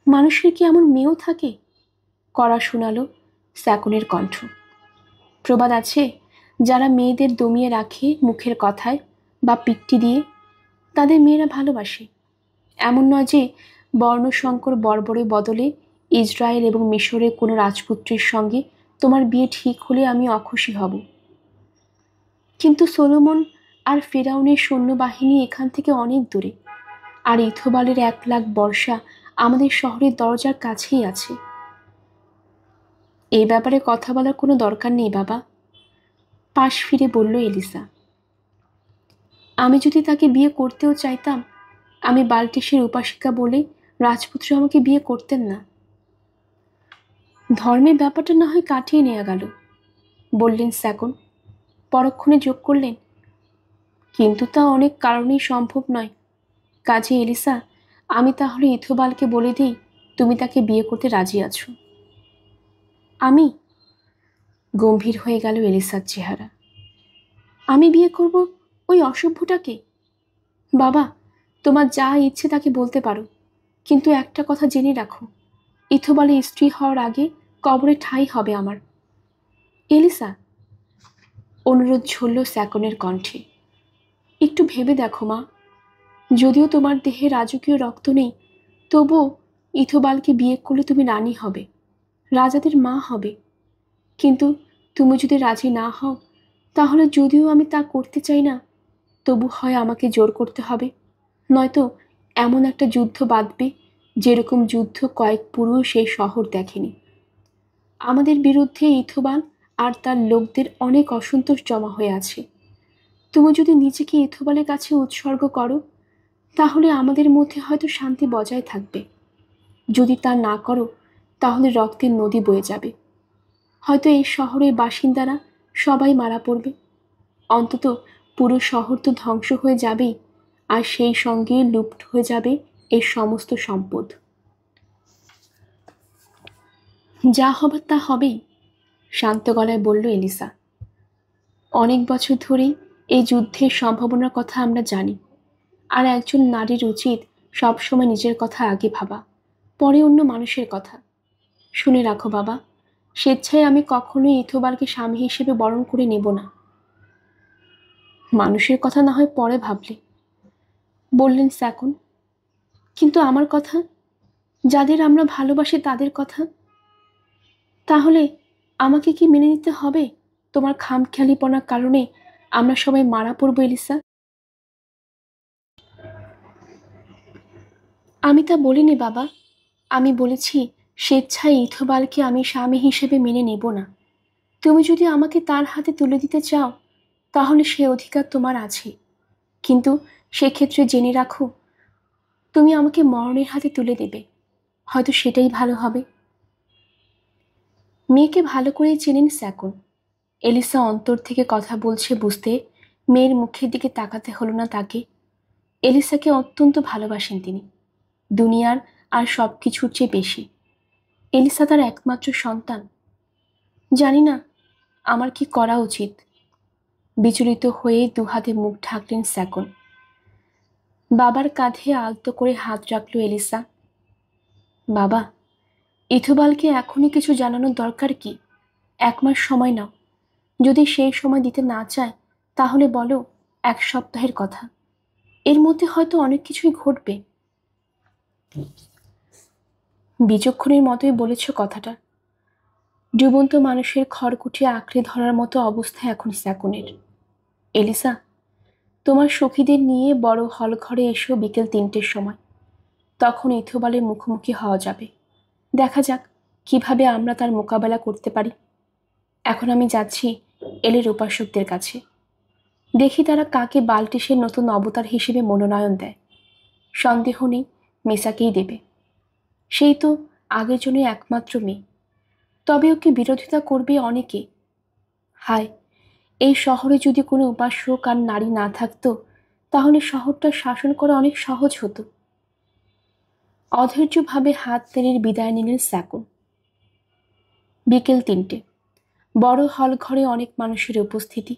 মানুষের কি এমন মেয়েও থাকে? কড়া শোনালো স্যাকনের কণ্ঠ। প্রবাদ আছে, যারা মেয়েদের দমিয়ে রাখে মুখের কথায় বা পিকটি দিয়ে, তাদের মেয়েরা ভালোবাসে। এমন নয় যে বর্ণসংকর বর্বরের বদলে ইসরায়েল এবং মিশরের কোনো রাজপুত্রের সঙ্গে তোমার বিয়ে ঠিক হলে আমি অখুশি হব। কিন্তু সোলোমন আর ফেরাউনের সৈন্যবাহিনী এখান থেকে অনেক দূরে, আর ইথোবালের 1,00,000 বর্ষা আমাদের শহরের দরজার কাছেই আছে। এই ব্যাপারে কথা বলার কোনো দরকার নেই বাবা, পাশ ফিরে বলল এলিসা। আমি যদি তাকে বিয়ে করতেও চাইতাম, আমি বালটিসের উপাসিকা বলে রাজপুত্র আমাকে বিয়ে করতেন না। ধর্মের ব্যাপারটা না হয় কাটিয়ে নেওয়া গেল, বললেন স্যাকন। পরক্ষণে যোগ করলেন, কিন্তু তা অনেক কারণেই সম্ভব নয়। কাজে এলিসা, আমি তাহলে ইথোবালকে বলে দিই তুমি তাকে বিয়ে করতে রাজি আছো। আমি? গম্ভীর হয়ে গেল এলিসার চেহারা। আমি বিয়ে করব ওই অসভ্যটাকে? বাবা, তোমার যা ইচ্ছে তাকে বলতে পারো, কিন্তু একটা কথা জেনে রাখো, ইথোবালের স্ত্রী হওয়ার আগে কবরে ঠাঁই হবে আমার। এলিসা, অনুরোধ ঝরল স্যাকনের কণ্ঠে। একটু ভেবে দেখো মা, যদিও তোমার দেহে রাজকীয় রক্ত নেই, তবুও ইথোবালকে বিয়ে করলে তুমি রানী হবে, রাজাদের মা হবে। কিন্তু তুমি যদি রাজি না হও, তাহলে যদিও আমি তা করতে চাই না, তবু হয় আমাকে জোর করতে হবে, নয়তো এমন একটা যুদ্ধ বাঁধবে যেরকম যুদ্ধ কয়েক পুরুষ সেই শহর দেখেনি। আমাদের বিরুদ্ধে ইথোবাল আর তার লোকদের অনেক অসন্তোষ জমা হয়ে আছে। তুমি যদি নিজেকে ইথোবালের কাছে উৎসর্গ করো, তাহলে আমাদের মধ্যে হয়তো শান্তি বজায় থাকবে। যদি তা না করো, তাহলে রক্তের নদী বয়ে যাবে। হয়তো এই শহরের বাসিন্দারা সবাই মারা পড়বে, অন্তত পুরো শহর তো ধ্বংস হয়ে যাবেই, আর সেই সঙ্গে লুপ্ত হয়ে যাবে এর সমস্ত সম্পদ। যা হবার তা হবেই, শান্ত গলায় বলল এলিসা। অনেক বছর ধরেই এই যুদ্ধের সম্ভাবনার কথা আমরা জানি, আর একজন নারীর উচিত সবসময় নিজের কথা আগে ভাবা, পরে অন্য মানুষের কথা। শুনে রাখো বাবা, স্বেচ্ছায় আমি কখনোই ইথোবালকে স্বামী হিসেবে বরণ করে নেব না। মানুষের কথা না হয় পরে ভাবলে, বললেন স্যাকন। কিন্তু আমার কথা, যাদের আমরা ভালোবাসি তাদের কথা, তাহলে আমাকে কি মেনে নিতে হবে তোমার খামখেয়ালিপনার কারণে আমরা সবাই মারা পড়ব এলিসা? আমি তা বলিনি বাবা, আমি বলেছি স্বেচ্ছায় ইথোবালকে আমি স্বামী হিসেবে মেনে নেব না। তুমি যদি আমাকে তার হাতে তুলে দিতে চাও, তাহলে সে অধিকার তোমার আছে, কিন্তু সেক্ষেত্রে জেনে রাখো, তুমি আমাকে মরণের হাতে তুলে দেবে, হয়তো সেটাই ভালো হবে। মেয়েকে ভালো করেই চেনেন স্যাকন। এলিসা অন্তর থেকে কথা বলছে বুঝতে মেয়ের মুখের দিকে তাকাতে হলো না তাকে। এলিসাকে অত্যন্ত ভালোবাসেন তিনি, দুনিয়ার আর সব কিছুর চেয়ে বেশি। এলিসা তার একমাত্র সন্তান। জানি না আমার কি করা উচিত। বিচলিত হয়ে দুহাতে মুখ ঢাকলেন স্যাকন। বাবার কাঁধে আলতো করে হাত রাখল এলিসা। বাবা, ইথোবালকে এখনই কিছু জানানোর দরকার কি? 1 মাস সময় নাও। যদি সেই সময় দিতে না চায়, তাহলে বলো 1 সপ্তাহের কথা। এর মধ্যে হয়তো অনেক কিছুই ঘটবে। বিচক্ষণের মতোই বলেছ কথাটা। ডুবন্ত মানুষের খড়কুটে আঁকড়ে ধরার মতো অবস্থা এখন স্যাকনের। এলিসা, তোমার সখীদের নিয়ে বড় হল ঘরে এসো বিকেল 3টের সময়। তখন ইথোবালের মুখোমুখি হওয়া যাবে। দেখা যাক কিভাবে আমরা তার মোকাবেলা করতে পারি। এখন আমি যাচ্ছি এলের উপাসকদের কাছে। দেখি তারা কাকে বাল্টিসের নতুন অবতার হিসেবে মনোনয়ন দেয়। সন্দেহ নেই মেসাকেই দেবে। সেই তো আগের জন্য একমাত্র মেয়ে। তবে ওকে বিরোধিতা করবে অনেকে। হায়, এই শহরে যদি কোনো উপাসক আর নারী না থাকতো তাহলে শহরটা শাসন করা অনেক সহজ হতো। অধৈর্যভাবে হাত তেড়ে বিদায় নিলেন স্যাকুন। বিকেল 3টে। বড় হল ঘরে অনেক মানুষের উপস্থিতি।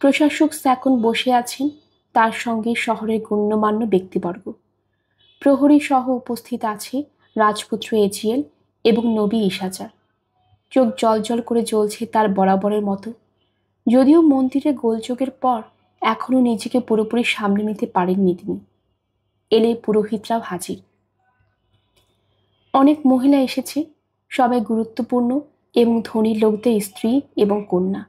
প্রশাসক স্যাকুন বসে আছেন, তার সঙ্গে শহরের গণ্যমান্য ব্যক্তিবর্গ। প্রহরী সহ উপস্থিত আছে রাজপুত্র এজিয়েল এবং নবী ইশাচার। চোখ জলজল করে জ্বলছে তার বরাবরের মতো। যদিও মন্দিরে গোলযোগের পর এখনও নিজেকে পুরোপুরি সামলে নিতে পারেননি তিনি। এলে পুরোহিতরাও হাজির। অনেক মহিলা এসেছে, সবাই গুরুত্বপূর্ণ এবং ধনী লোকদের স্ত্রী এবং কন্যা।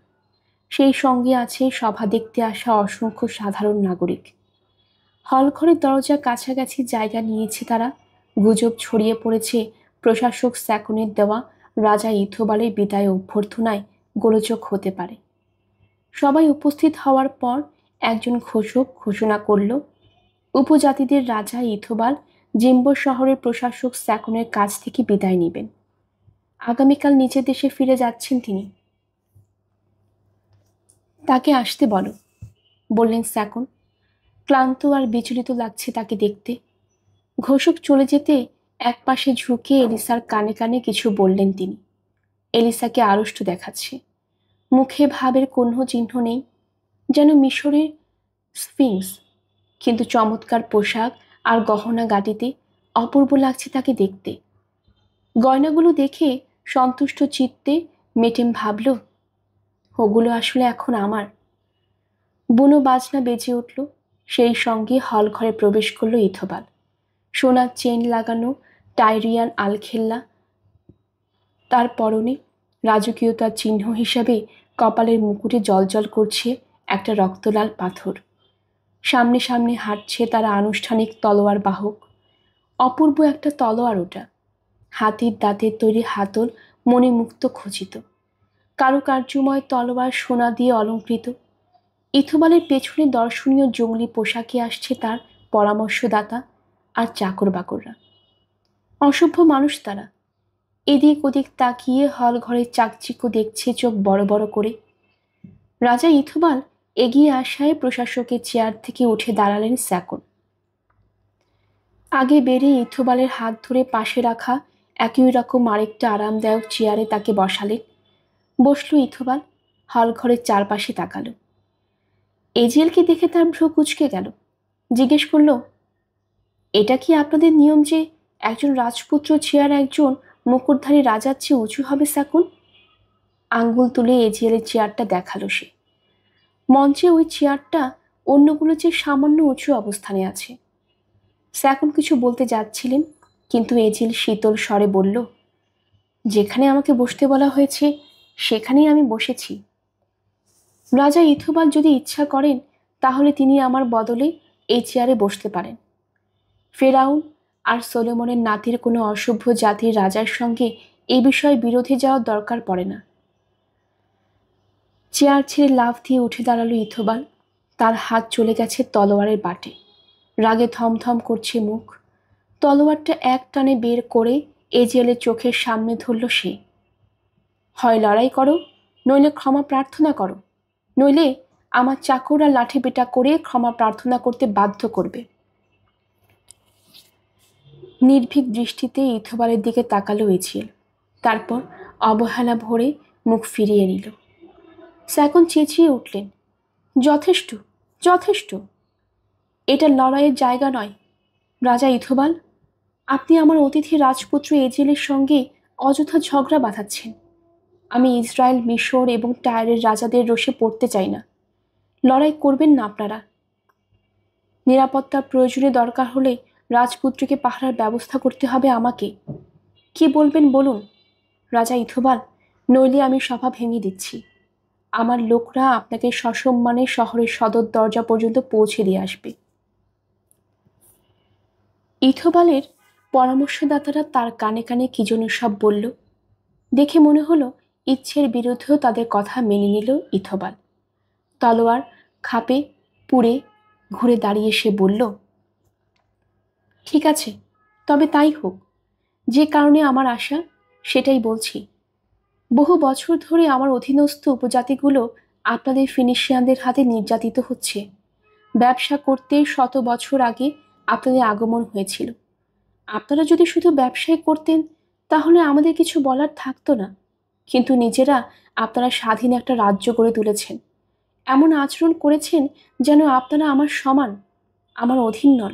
সেই সঙ্গে আছে সভা দেখতে আসা অসংখ্য সাধারণ নাগরিক। হলঘরের দরজা কাছাকাছি জায়গা নিয়েছে তারা। গুজব ছড়িয়ে পড়েছে প্রশাসক স্যাকুনের দেওয়া রাজা ইথোবালের বিদায় অভ্যর্থনায় গোলযোগ হতে পারে। সবাই উপস্থিত হওয়ার পর একজন ঘোষক ঘোষণা করল, উপজাতিদের রাজা ইথোবাল জিম্বো শহরের প্রশাসক স্যাকুনের কাছ থেকে বিদায় নেবেন। আগামীকাল নিজের দেশে ফিরে যাচ্ছেন তিনি। তাকে আসতে বলো, বললেন স্যাকুন। ক্লান্ত আর বিচলিত লাগছে তাকে দেখতে। ঘোষক চলে যেতে একপাশে ঝুঁকে এলিসার কানে কানে কিছু বললেন তিনি। এলিসাকে আড়ষ্ট দেখাচ্ছে। মুখে ভাবের কোনো চিহ্ন নেই, যেন মিশরের স্ফিংস। কিন্তু চমৎকার পোশাক আর গহনা গাটিতে অপূর্ব লাগছে তাকে দেখতে। গয়নাগুলো দেখে সন্তুষ্ট চিত্তে মেটেম ভাবল, ওগুলো আসলে এখন আমার। বুনো বাজনা বেজে উঠল। সেই সঙ্গে হল ঘরে প্রবেশ করল ইথোবাল। সোনার চেন লাগানো টাইরিয়ান আলখেল্লা তার পরনে। রাজকীয়তার চিহ্ন হিসাবে কপালের মুকুটে জলজল করছে একটা রক্তলাল পাথর। সামনে সামনে হাঁটছে তারা আনুষ্ঠানিক তলোয়ার বাহক। অপূর্ব একটা তলোয়ার ওটা। হাতির দাঁতের তৈরি হাতল মণিমুক্ত খচিত। কারুকার্যময় তলোয়ার সোনা দিয়ে অলঙ্কৃত। ইথোবালের পেছনে দর্শনীয় জঙ্গলি পোশাকে আসছে তার পরামর্শদাতা আর চাকর বাকররা। অসভ্য মানুষ তারা। এদিক ওদিক তাকিয়ে হল ঘরের চাকচিক্য দেখছে চোখ বড় বড় করে। রাজা ইথোবাল এগিয়ে আসায় প্রশাসকের চেয়ার থেকে উঠে দাঁড়ালেন স্যাকুন। আগে বেরিয়ে ইথোবালের হাত ধরে পাশে রাখা একই রকম আরেকটা আরামদায়ক চেয়ারে তাকে বসালেন। বসল ইথোবাল। হল ঘরের চারপাশে তাকালো। এজিএলকে দেখে তার ভ্রু কুঁচকে গেল। জিজ্ঞেস করল, এটা কি আপনাদের নিয়ম যে একজন রাজপুত্র চেয়ার একজন মুকুটধারী রাজার চেয়ে উঁচু হবে স্যাকুন? আঙ্গুল তুলে এজিএলের চেয়ারটা দেখালো সে। মঞ্চে ওই চেয়ারটা অন্যগুলো চেয়ে সামান্য উঁচু অবস্থানে আছে। স্যাকুন কিছু বলতে যাচ্ছিলেন, কিন্তু এজিএল শীতল স্বরে বলল, যেখানে আমাকে বসতে বলা হয়েছে সেখানেই আমি বসেছি। রাজা ইথোবাল যদি ইচ্ছা করেন তাহলে তিনি আমার বদলে এই চেয়ারে বসতে পারেন। ফেরাউন আর সলোমনের নাতির কোনো অসভ্য জাতির রাজার সঙ্গে এই বিষয়ে বিরোধে যাওয়ার দরকার পড়ে না। চেয়ার ছেড়ে লাফ দিয়ে উঠে দাঁড়ালো ইথোবাল। তার হাত চলে গেছে তলোয়ারের বাটে। রাগে থমথম করছে মুখ। তলোয়ারটা এক টানে বের করে এজিএলের চোখের সামনে ধরল সে। হয় লড়াই করো, নইলে ক্ষমা প্রার্থনা করো, নইলে আমার চাকররা লাঠি পেটা করে ক্ষমা প্রার্থনা করতে বাধ্য করবে। নির্ভীক দৃষ্টিতে ইথোবালের দিকে তাকালো এজিএল। তারপর অবহেলা ভরে মুখ ফিরিয়ে নিল। স্যাকুন চেঁচিয়ে উঠলেন, যথেষ্ট, যথেষ্ট। এটা লড়াইয়ের জায়গা নয়। রাজা ইথোবাল, আপনি আমার অতিথি রাজপুত্র এজিএলের সঙ্গে অযথা ঝগড়া বাঁধাচ্ছেন। আমি ইসরায়েল, মিশর এবং টায়ারের রাজাদের রোষে পড়তে চাই না। লড়াই করবেন না আপনারা। নিরাপত্তার প্রয়োজনে দরকার হলে রাজপুত্রকে পাহারার ব্যবস্থা করতে হবে আমাকে। কি বলবেন বলুন রাজা ইথোবাল, নইলে আমি সভা ভেঙে দিচ্ছি। আমার লোকরা আপনাকে সসম্মানে শহরের সদর দরজা পর্যন্ত পৌঁছে দিয়ে আসবে। ইথোবালের পরামর্শদাতারা তার কানে কানে কি যেন সব বলল। দেখে মনে হলো ইচ্ছের বিরুদ্ধেও তাদের কথা মেনে নিল ইথোবাল। তলোয়ার খাপে পুড়ে ঘুরে দাঁড়িয়ে সে বলল, ঠিক আছে, তবে তাই হোক। যে কারণে আমার আশা সেটাই বলছি। বহু বছর ধরে আমার অধীনস্থ উপজাতিগুলো আপনাদের ফিনিশিয়ানদের হাতে নির্যাতিত হচ্ছে। ব্যবসা করতে শত বছর আগে আপনাদের আগমন হয়েছিল। আপনারা যদি শুধু ব্যবসায় করতেন তাহলে আমাদের কিছু বলার থাকতো না, কিন্তু নিজেরা আপনারা স্বাধীন একটা রাজ্য গড়ে তুলেছেন। এমন আচরণ করেছেন যেন আপনারা আমার সমান, আমার অধীন নন।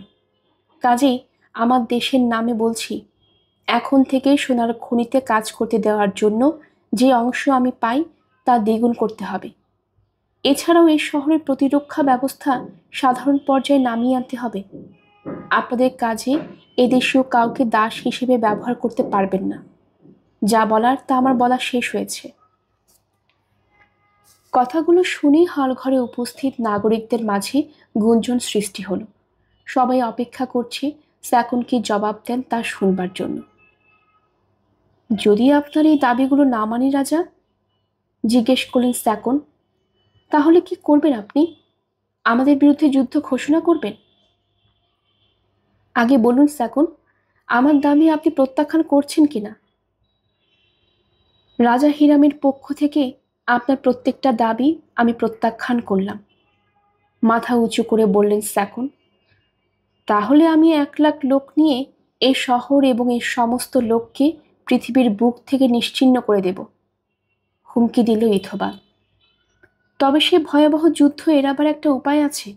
কাজেই আমার দেশের নামে বলছি, এখন থেকে সোনার খনিতে কাজ করতে দেওয়ার জন্য যে অংশ আমি পাই তা দ্বিগুণ করতে হবে। এছাড়াও এই শহরের প্রতিরক্ষা ব্যবস্থা সাধারণ পর্যায়ে নামিয়ে আনতে হবে। আপনাদের কাজে এদেশীয় কাউকে দাস হিসেবে ব্যবহার করতে পারবেন না। যা বলার তা আমার বলা শেষ হয়েছে। কথাগুলো শুনেই হলঘরে উপস্থিত নাগরিকদের মাঝে গুঞ্জন সৃষ্টি হলো। সবাই অপেক্ষা করছে স্যাকুন কি জবাব দেন তা শুনবার জন্য। যদি আপনার এই দাবিগুলো না মানি রাজা, জিজ্ঞেস করলেন স্যাকুন, তাহলে কি করবেন আপনি? আমাদের বিরুদ্ধে যুদ্ধ ঘোষণা করবেন? আগে বলুন স্যাকুন, আমার দাবি আপনি প্রত্যাখ্যান করছেন কিনা? রাজা হিরামের পক্ষ থেকে আপনার প্রত্যেকটা দাবি আমি প্রত্যাখ্যান করলাম, মাথা উঁচু করে বললেন স্যাকুন। তাহলে আমি 1,00,000 লোক নিয়ে এই শহর এবং এর সমস্ত লোককে পৃথিবীর বুক থেকে নিশ্চিহ্ন করে দেব, হুমকি দিল ইথোবাল। তবে সে ভয়াবহ যুদ্ধ এড়াবার একটা উপায় আছে।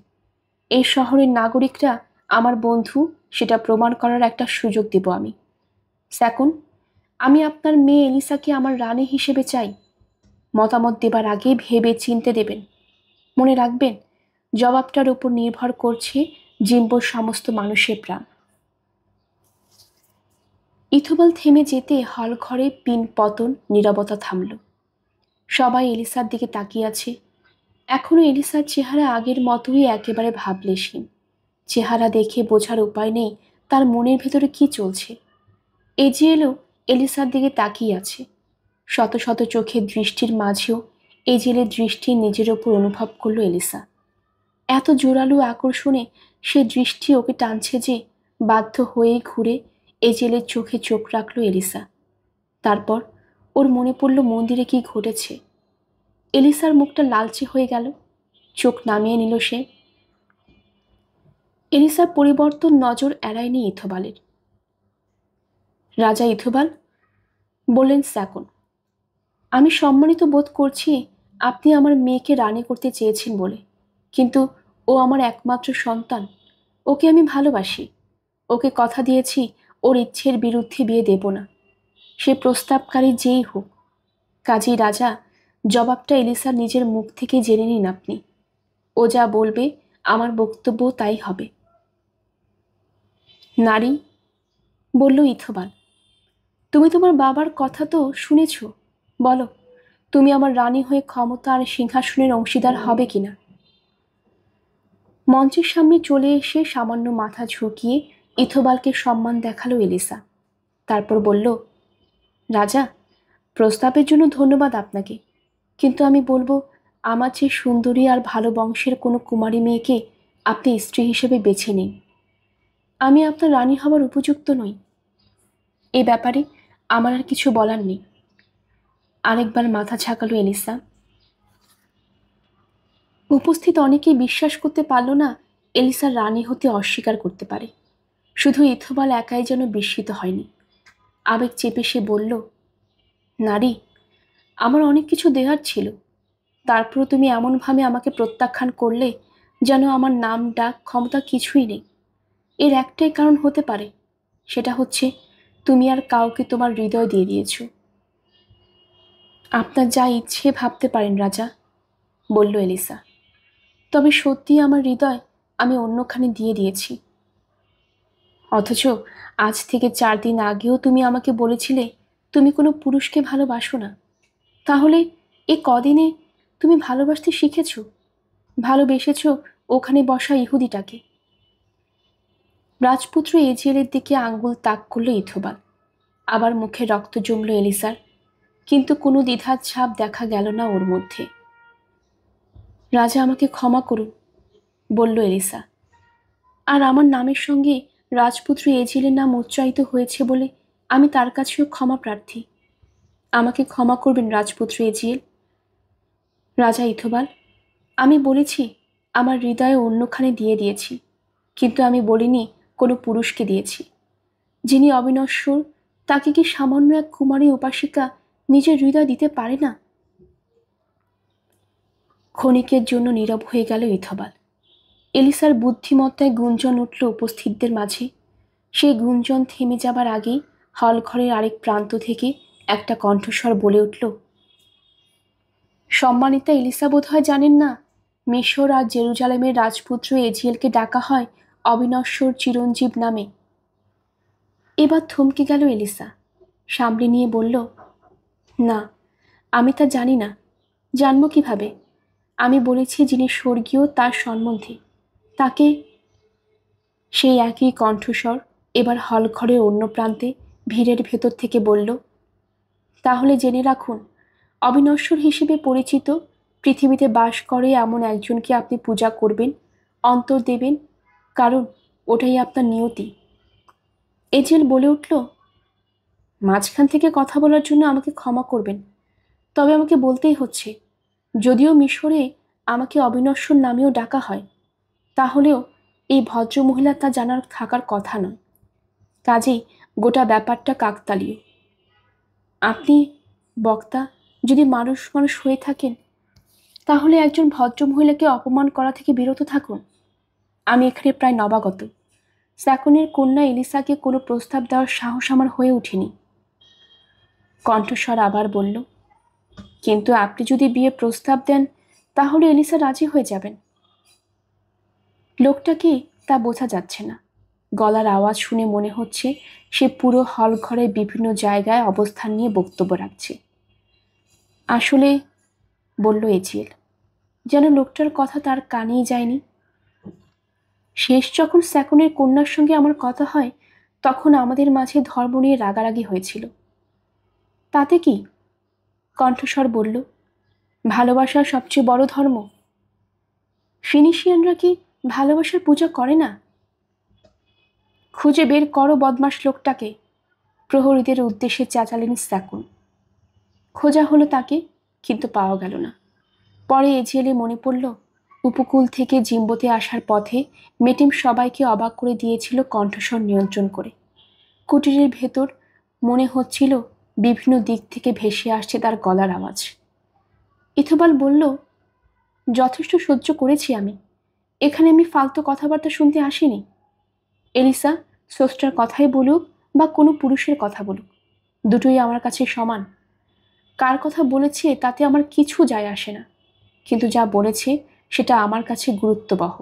এই শহরের নাগরিকরা আমার বন্ধু সেটা প্রমাণ করার একটা সুযোগ দেব আমি। স্যাকুন, আমি আপনার মেয়ে এলিসাকে আমার রানী হিসেবে চাই। মতামত দেবার আগে ভেবে চিনতে দেবেন। মনে রাখবেন, জবাবটার উপর নির্ভর করছে জিম্বোর সমস্ত মানুষের প্রাণ। ইথোবাল থেমে যেতে হল ঘরে পিন পতন নীরবতা থামল। সবাই এলিসার দিকে তাকিয়ে আছে। এখনো এলিসার চেহারা আগের মতোই একেবারে ভাবলেশহীন। চেহারা দেখে বোঝার উপায় নেই তার মনের ভেতরে কি চলছে। এজিয়েলও এলিসার দিকে তাকিয়ে আছে। শত শত চোখের দৃষ্টির মাঝেও এজিয়েলের দৃষ্টি নিজের ওপর অনুভব করল এলিসা। এত জোরালো আকর্ষণে সে দৃষ্টি ওকে টানছে যে বাধ্য হয়েই ঘুরে এজিয়েলের চোখে চোখ রাখল এলিসা। তারপর ওর মনে পড়ল মন্দিরে কি ঘটেছে। এলিসার মুখটা লালচে হয়ে গেল। চোখ নামিয়ে নিল সে। এলিসার পরিবর্তন নজর এড়ায়নি ইথোবালের। রাজা ইথোবাল, বললেন স্যাকুন, আমি সম্মানিত বোধ করছি আপনি আমার মেয়েকে রানী করতে চেয়েছেন বলে, কিন্তু ও আমার একমাত্র সন্তান। ওকে আমি ভালোবাসি। ওকে কথা দিয়েছি ওর ইচ্ছের বিরুদ্ধে বিয়ে দেব না, সে প্রস্তাবকারী যেই হোক। কাজী রাজা, জবাবটা এলিসার নিজের মুখ থেকে জেনে নিন আপনি। ও যা বলবে আমার বক্তব্য তাই হবে। নারী, বলল ইথোবাল, তুমি তোমার বাবার কথা তো শুনেছ। বলো, তুমি আমার রানী হয়ে ক্ষমতা আর সিংহাসনের অংশীদার হবে কিনা? মঞ্চের সামনে চলে এসে সামান্য মাথা ঝুঁকিয়ে ইথোবালকে সম্মান দেখালো এলিসা। তারপর বলল, রাজা, প্রস্তাবের জন্য ধন্যবাদ আপনাকে, কিন্তু আমি বলবো আমার চেয়ে সুন্দরী আর ভালো বংশের কোনো কুমারী মেয়েকে আপনি স্ত্রী হিসেবে বেছে নিন। আমি আপনার রানী হবার উপযুক্ত নই। এ ব্যাপারে আমার আর কিছু বলার নেই। আরেকবার মাথা ঝাঁকালো এলিসা। উপস্থিত অনেকেই বিশ্বাস করতে পারল না এলিসার রানী হতে অস্বীকার করতে পারে। শুধু ইথোবাল একাই যেন বিস্মিত হয়নি। আবেগ চেপে সে বলল, নারী, আমার অনেক কিছু দেওয়ার ছিল, তারপরও তুমি এমনভাবে আমাকে প্রত্যাখ্যান করলে যেন আমার নাম ডাক ক্ষমতা কিছুই নেই। এর একটাই কারণ হতে পারে, সেটা হচ্ছে তুমি আর কাউকে তোমার হৃদয় দিয়ে দিয়েছ। আপনার যা ইচ্ছে ভাবতে পারেন রাজা, বলল এলিসা, তবে সত্যি আমার হৃদয় আমি অন্যখানে দিয়ে দিয়েছি। অথচ আজ থেকে 4 দিন আগেও তুমি আমাকে বলেছিলে তুমি কোনো পুরুষকে ভালোবাসো না। তাহলে এ কদিনে তুমি ভালোবাসতে শিখেছ, ভালোবেসেছ ওখানে বসা ইহুদিটাকে। রাজপুত্র এজিয়েলের দিকে আঙ্গুল তাক করল ইথোবাল। আবার মুখে রক্ত জমল এলিসার, কিন্তু কোনো দ্বিধার ছাপ দেখা গেল না ওর মধ্যে। রাজা আমাকে ক্ষমা করুন, বলল এলিসা। আর আমার নামের সঙ্গে রাজপুত্র এজিলের নাম উচ্চারিত হয়েছে বলে আমি তার কাছেও ক্ষমা প্রার্থী। আমাকে ক্ষমা করবেন রাজপুত্র এজিয়েল। রাজা ইথোবাল, আমি বলেছি আমার হৃদয়ে অন্যখানে দিয়ে দিয়েছি, কিন্তু আমি বলিনি কোনো পুরুষকে দিয়েছি। যিনি অবিনশ্বর, তাকে কি সামান্য এক কুমারী উপাসিকা নিজের হৃদয় দিতে পারে না? ক্ষণিকের জন্য নীরব হয়ে গেল ইথোবাল। এলিসার বুদ্ধিমত্তায় গুঞ্জন উঠল উপস্থিতদের মাঝে। সেই গুঞ্জন থেমে যাবার আগেই হল ঘরের আরেক প্রান্ত থেকে একটা কণ্ঠস্বর বলে উঠল, সম্মানিতা এলিসা বোধহয় জানেন না, মিশর আর জেরুজালেমের রাজপুত্র এজিয়েলকে ডাকা হয় অবিনশ্বর চিরঞ্জীব নামে। এবার থমকে গেল এলিসা, সামলে নিয়ে বলল, না, আমি তা জানি না। জানব কিভাবে? আমি বলেছি যিনি স্বর্গীয় তার সম্বন্ধে। তাকে। সেই একই কণ্ঠস্বর এবার হলঘরের অন্য প্রান্তে ভিড়ের ভেতর থেকে বলল, তাহলে জেনে রাখুন, অবিনশ্বর হিসেবে পরিচিত পৃথিবীতে বাস করে এমন একজনকে আপনি পূজা করবেন, অন্তর দেবেন, কারণ ওটাই আপনার নিয়তি। এজেল বলে উঠল, মাঝখান থেকে কথা বলার জন্য আমাকে ক্ষমা করবেন, তবে আমাকে বলতেই হচ্ছে, যদিও মিশরে আমাকে অবিনশ্বর নামেও ডাকা হয়, তাহলেও এই ভদ্রমহিলা তা জানার থাকার কথা নয়। কাজেই গোটা ব্যাপারটা কাকতালীয়। আপনি বক্তা যদি মানুষ মানুষ হয়ে থাকেন, তাহলে একজন ভদ্রমহিলাকে অপমান করা থেকে বিরত থাকুন। আমি এখানে প্রায় নবাগত। স্যাকনের কন্যা এলিসাকে কোনো প্রস্তাব দেওয়ার সাহস আমার হয়ে ওঠেনি। কণ্ঠস্বর আবার বলল, কিন্তু আপনি যদি বিয়ে প্রস্তাব দেন, তাহলে এলিসা রাজি হয়ে যাবেন। লোকটা কি তা বোঝা যাচ্ছে না। গলার আওয়াজ শুনে মনে হচ্ছে সে পুরো হল ঘরের বিভিন্ন জায়গায় অবস্থান নিয়ে বক্তব্য রাখছে। আসলে, বলল এজিয়েল, যেন লোকটার কথা তার কানেই যায়নি। শেষ যখন স্যাকনের কন্যার সঙ্গে আমার কথা হয়, তখন আমাদের মাঝে ধর্ম নিয়ে রাগারাগি হয়েছিল। তাতে কি? কণ্ঠস্বর বলল, ভালোবাসা সবচেয়ে বড় ধর্ম। ফিনিশিয়ানরা কি ভালোবাসার পূজা করে না? খুঁজে বের করো বদমাস লোকটাকে, প্রহরীদের উদ্দেশ্যে চেঁচালেন স্যাকুন। খোঁজা হলো তাকে, কিন্তু পাওয়া গেল না। পরে এজিয়েলে মনে পড়ল, উপকূল থেকে জিম্বোতে আসার পথে মেটিম সবাইকে অবাক করে দিয়েছিল কণ্ঠস্বর নিয়ন্ত্রণ করে। কুটিরের ভেতর মনে হচ্ছিল বিভিন্ন দিক থেকে ভেসে আসছে তার গলার আওয়াজ। ইথোবাল বলল, যথেষ্ট সহ্য করেছি আমি। এখানে আমি ফালতু কথাবার্তা শুনতে আসিনি। এলিসা স্রষ্টার কথাই বলুক বা কোনো পুরুষের কথা বলুক, দুটোই আমার কাছে সমান। কার কথা বলেছে তাতে আমার কিছু যায় আসে না, কিন্তু যা বলেছে সেটা আমার কাছে গুরুত্ববহ।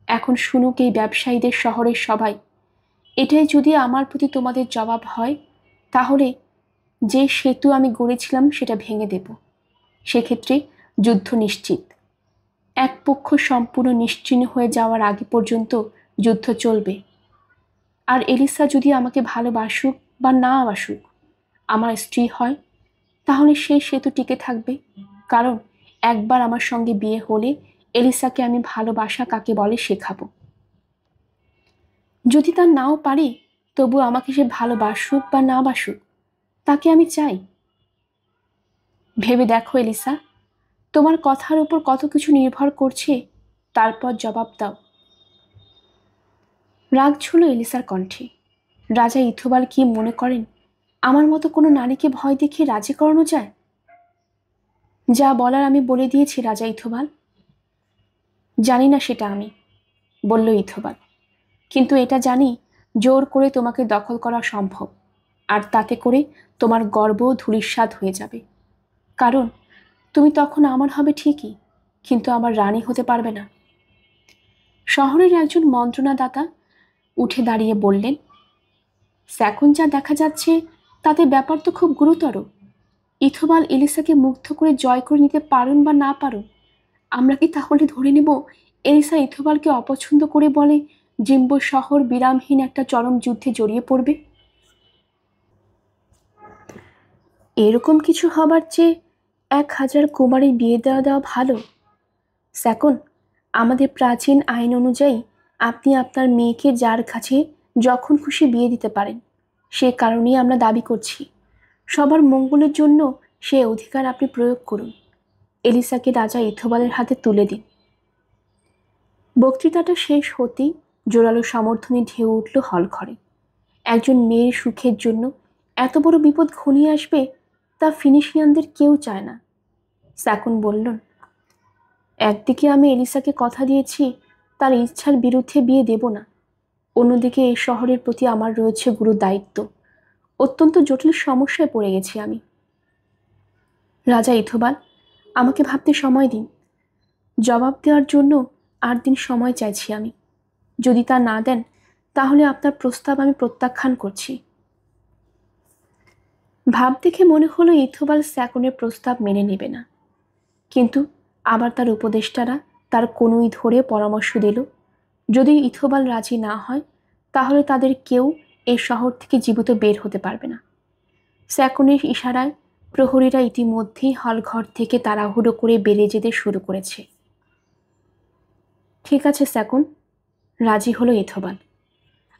এখন শুনুক এই ব্যবসায়ীদের শহরের সবাই, এটাই যদি আমার প্রতি তোমাদের জবাব হয়, তাহলে যে সেতু আমি গড়েছিলাম সেটা ভেঙে দেব। সেক্ষেত্রে যুদ্ধ নিশ্চিত। এক পক্ষ সম্পূর্ণ নিশ্চিহ্ন হয়ে যাওয়ার আগে পর্যন্ত যুদ্ধ চলবে। আর এলিসা যদি আমাকে ভালোবাসুক বা না বাসুক, আমার স্ত্রী হয়, তাহলে সেই সেতু টিকে থাকবে। কারণ একবার আমার সঙ্গে বিয়ে হলে এলিসাকে আমি ভালোবাসা কাকে বলে শেখাবো। যদি তা নাও পারি, তবু আমাকে সে ভালোবাসুক বা না বাসুক, তাকে আমি চাই। ভেবে দেখো এলিসা, তোমার কথার উপর কত কিছু নির্ভর করছে, তারপর জবাব দাও। রাগ ছিল এলিসার কণ্ঠে। রাজা ইথোবাল কি মনে করেন আমার মতো কোনো নারীকে ভয় দেখিয়ে রাজি করানো যায়? যা বলার আমি বলে দিয়েছি রাজা ইথোবাল। জানি না সেটা আমি, বলল ইথোবাল, কিন্তু এটা জানি জোর করে তোমাকে দখল করা সম্ভব, আর তাতে করে তোমার গর্ব ধূলিসাৎ হয়ে যাবে। কারণ তুমি তখন আমার হবে ঠিকই, কিন্তু আমার রানী হতে পারবে না। শহরের একজন মন্ত্রণাদাতা উঠে দাঁড়িয়ে বললেন, এখন যা দেখা যাচ্ছে তাতে ব্যাপার তো খুব গুরুতর। ইথোবাল এলিসাকে মুগ্ধ করে জয় করে নিতে পারুন বা না পারুন, আমরা কি তাহলে ধরে নেব এলিসা ইথোবালকে অপছন্দ করে বলে জিম্বো শহর বিরামহীন একটা চরম যুদ্ধে জড়িয়ে পড়বে? এরকম কিছু হবার চেয়ে 1000 কুমারী বিয়ে দেওয়া ভালো। স্যাকুন, আমাদের প্রাচীন আইন অনুযায়ী আপনি আপনার মেয়েকে যার কাছে যখন খুশি বিয়ে দিতে পারেন। সে কারণেই আমরা দাবি করছি, সবার মঙ্গলের জন্য সে অধিকার আপনি প্রয়োগ করুন। এলিসাকে রাজা ইথোবালের হাতে তুলে দিন। বক্তৃতাটা শেষ হতেই জোরালো সমর্থনে ঢেউ উঠল হলঘরে। একজন মেয়ের সুখের জন্য এত বড় বিপদ ঘনিয়ে আসবে তা ফিনিশিয়ানদের কেউ চায় না। স্যাকুন বললেন, একদিকে আমি এলিসাকে কথা দিয়েছি তার ইচ্ছার বিরুদ্ধে বিয়ে দেব না, অন্যদিকে এই শহরের প্রতি আমার রয়েছে গুরু দায়িত্ব। অত্যন্ত জটিল সমস্যায় পড়ে গেছি আমি। রাজা ইথোবাল, আমাকে ভাবতে সময় দিন। জবাব দেওয়ার জন্য 8 দিন সময় চাইছি আমি। যদি তা না দেন তাহলে আপনার প্রস্তাব আমি প্রত্যাখ্যান করছি। ভাব দেখে মনে হলো ইথোবাল স্যাকুনের প্রস্তাব মেনে নেবে না, কিন্তু আবার তার উপদেষ্টারা তার কনুই ধরে পরামর্শ দিল, যদি ইথোবাল রাজি না হয় তাহলে তাদের কেউ এই শহর থেকে জীবিত বের হতে পারবে না। স্যাকুনের ইশারায় প্রহরীরা ইতিমধ্যেই হলঘর থেকে তাড়াহুড়ো করে বেরিয়ে যেতে শুরু করেছে। ঠিক আছে স্যাকুন, রাজি হলো ইথোবাল।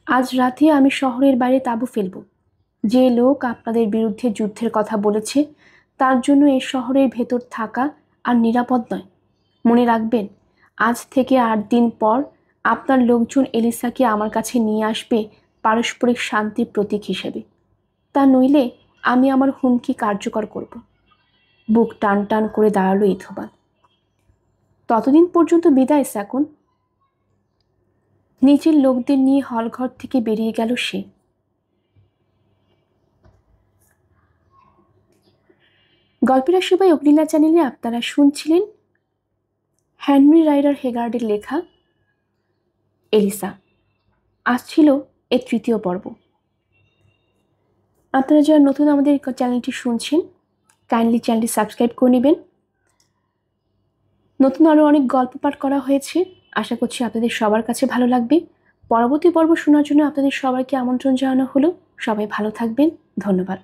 আজ রাতে আমি শহরের বাইরে তাঁবু ফেলব। যে লোক আপনাদের বিরুদ্ধে যুদ্ধের কথা বলেছে তার জন্য এই শহরের ভেতর থাকা আর নিরাপদ নয়। মনে রাখবেন, আজ থেকে 8 দিন পর আপনার লোকজন এলিসাকে আমার কাছে নিয়ে আসবে পারস্পরিক শান্তির প্রতীক হিসেবে। তা নইলে আমি আমার হুমকি কার্যকর করব। বুক টান টান করে দাঁড়ালো ইথোবাল। ততদিন পর্যন্ত বিদায় স্যাকুন। নিজের লোকদের নিয়ে হলঘর থেকে বেরিয়ে গেল সে। গল্পের সবাই অগ্নিলা চ্যানেলে আপনারা শুনছিলেন হেনরি রাইডার হেগার্ডের লেখা এলিসা। আসছিল এর 3য় পর্ব। আপনারা যারা নতুন আমাদের চ্যানেলটি শুনছেন, কাইন্ডলি চ্যানেলটি সাবস্ক্রাইব করে নেবেন। নতুন আরও অনেক গল্প পাঠ করা হয়েছে, আশা করছি আপনাদের সবার কাছে ভালো লাগবে। পরবর্তী পর্ব শোনার জন্য আপনাদের সবাইকে আমন্ত্রণ জানানো হলো। সবাই ভালো থাকবেন, ধন্যবাদ।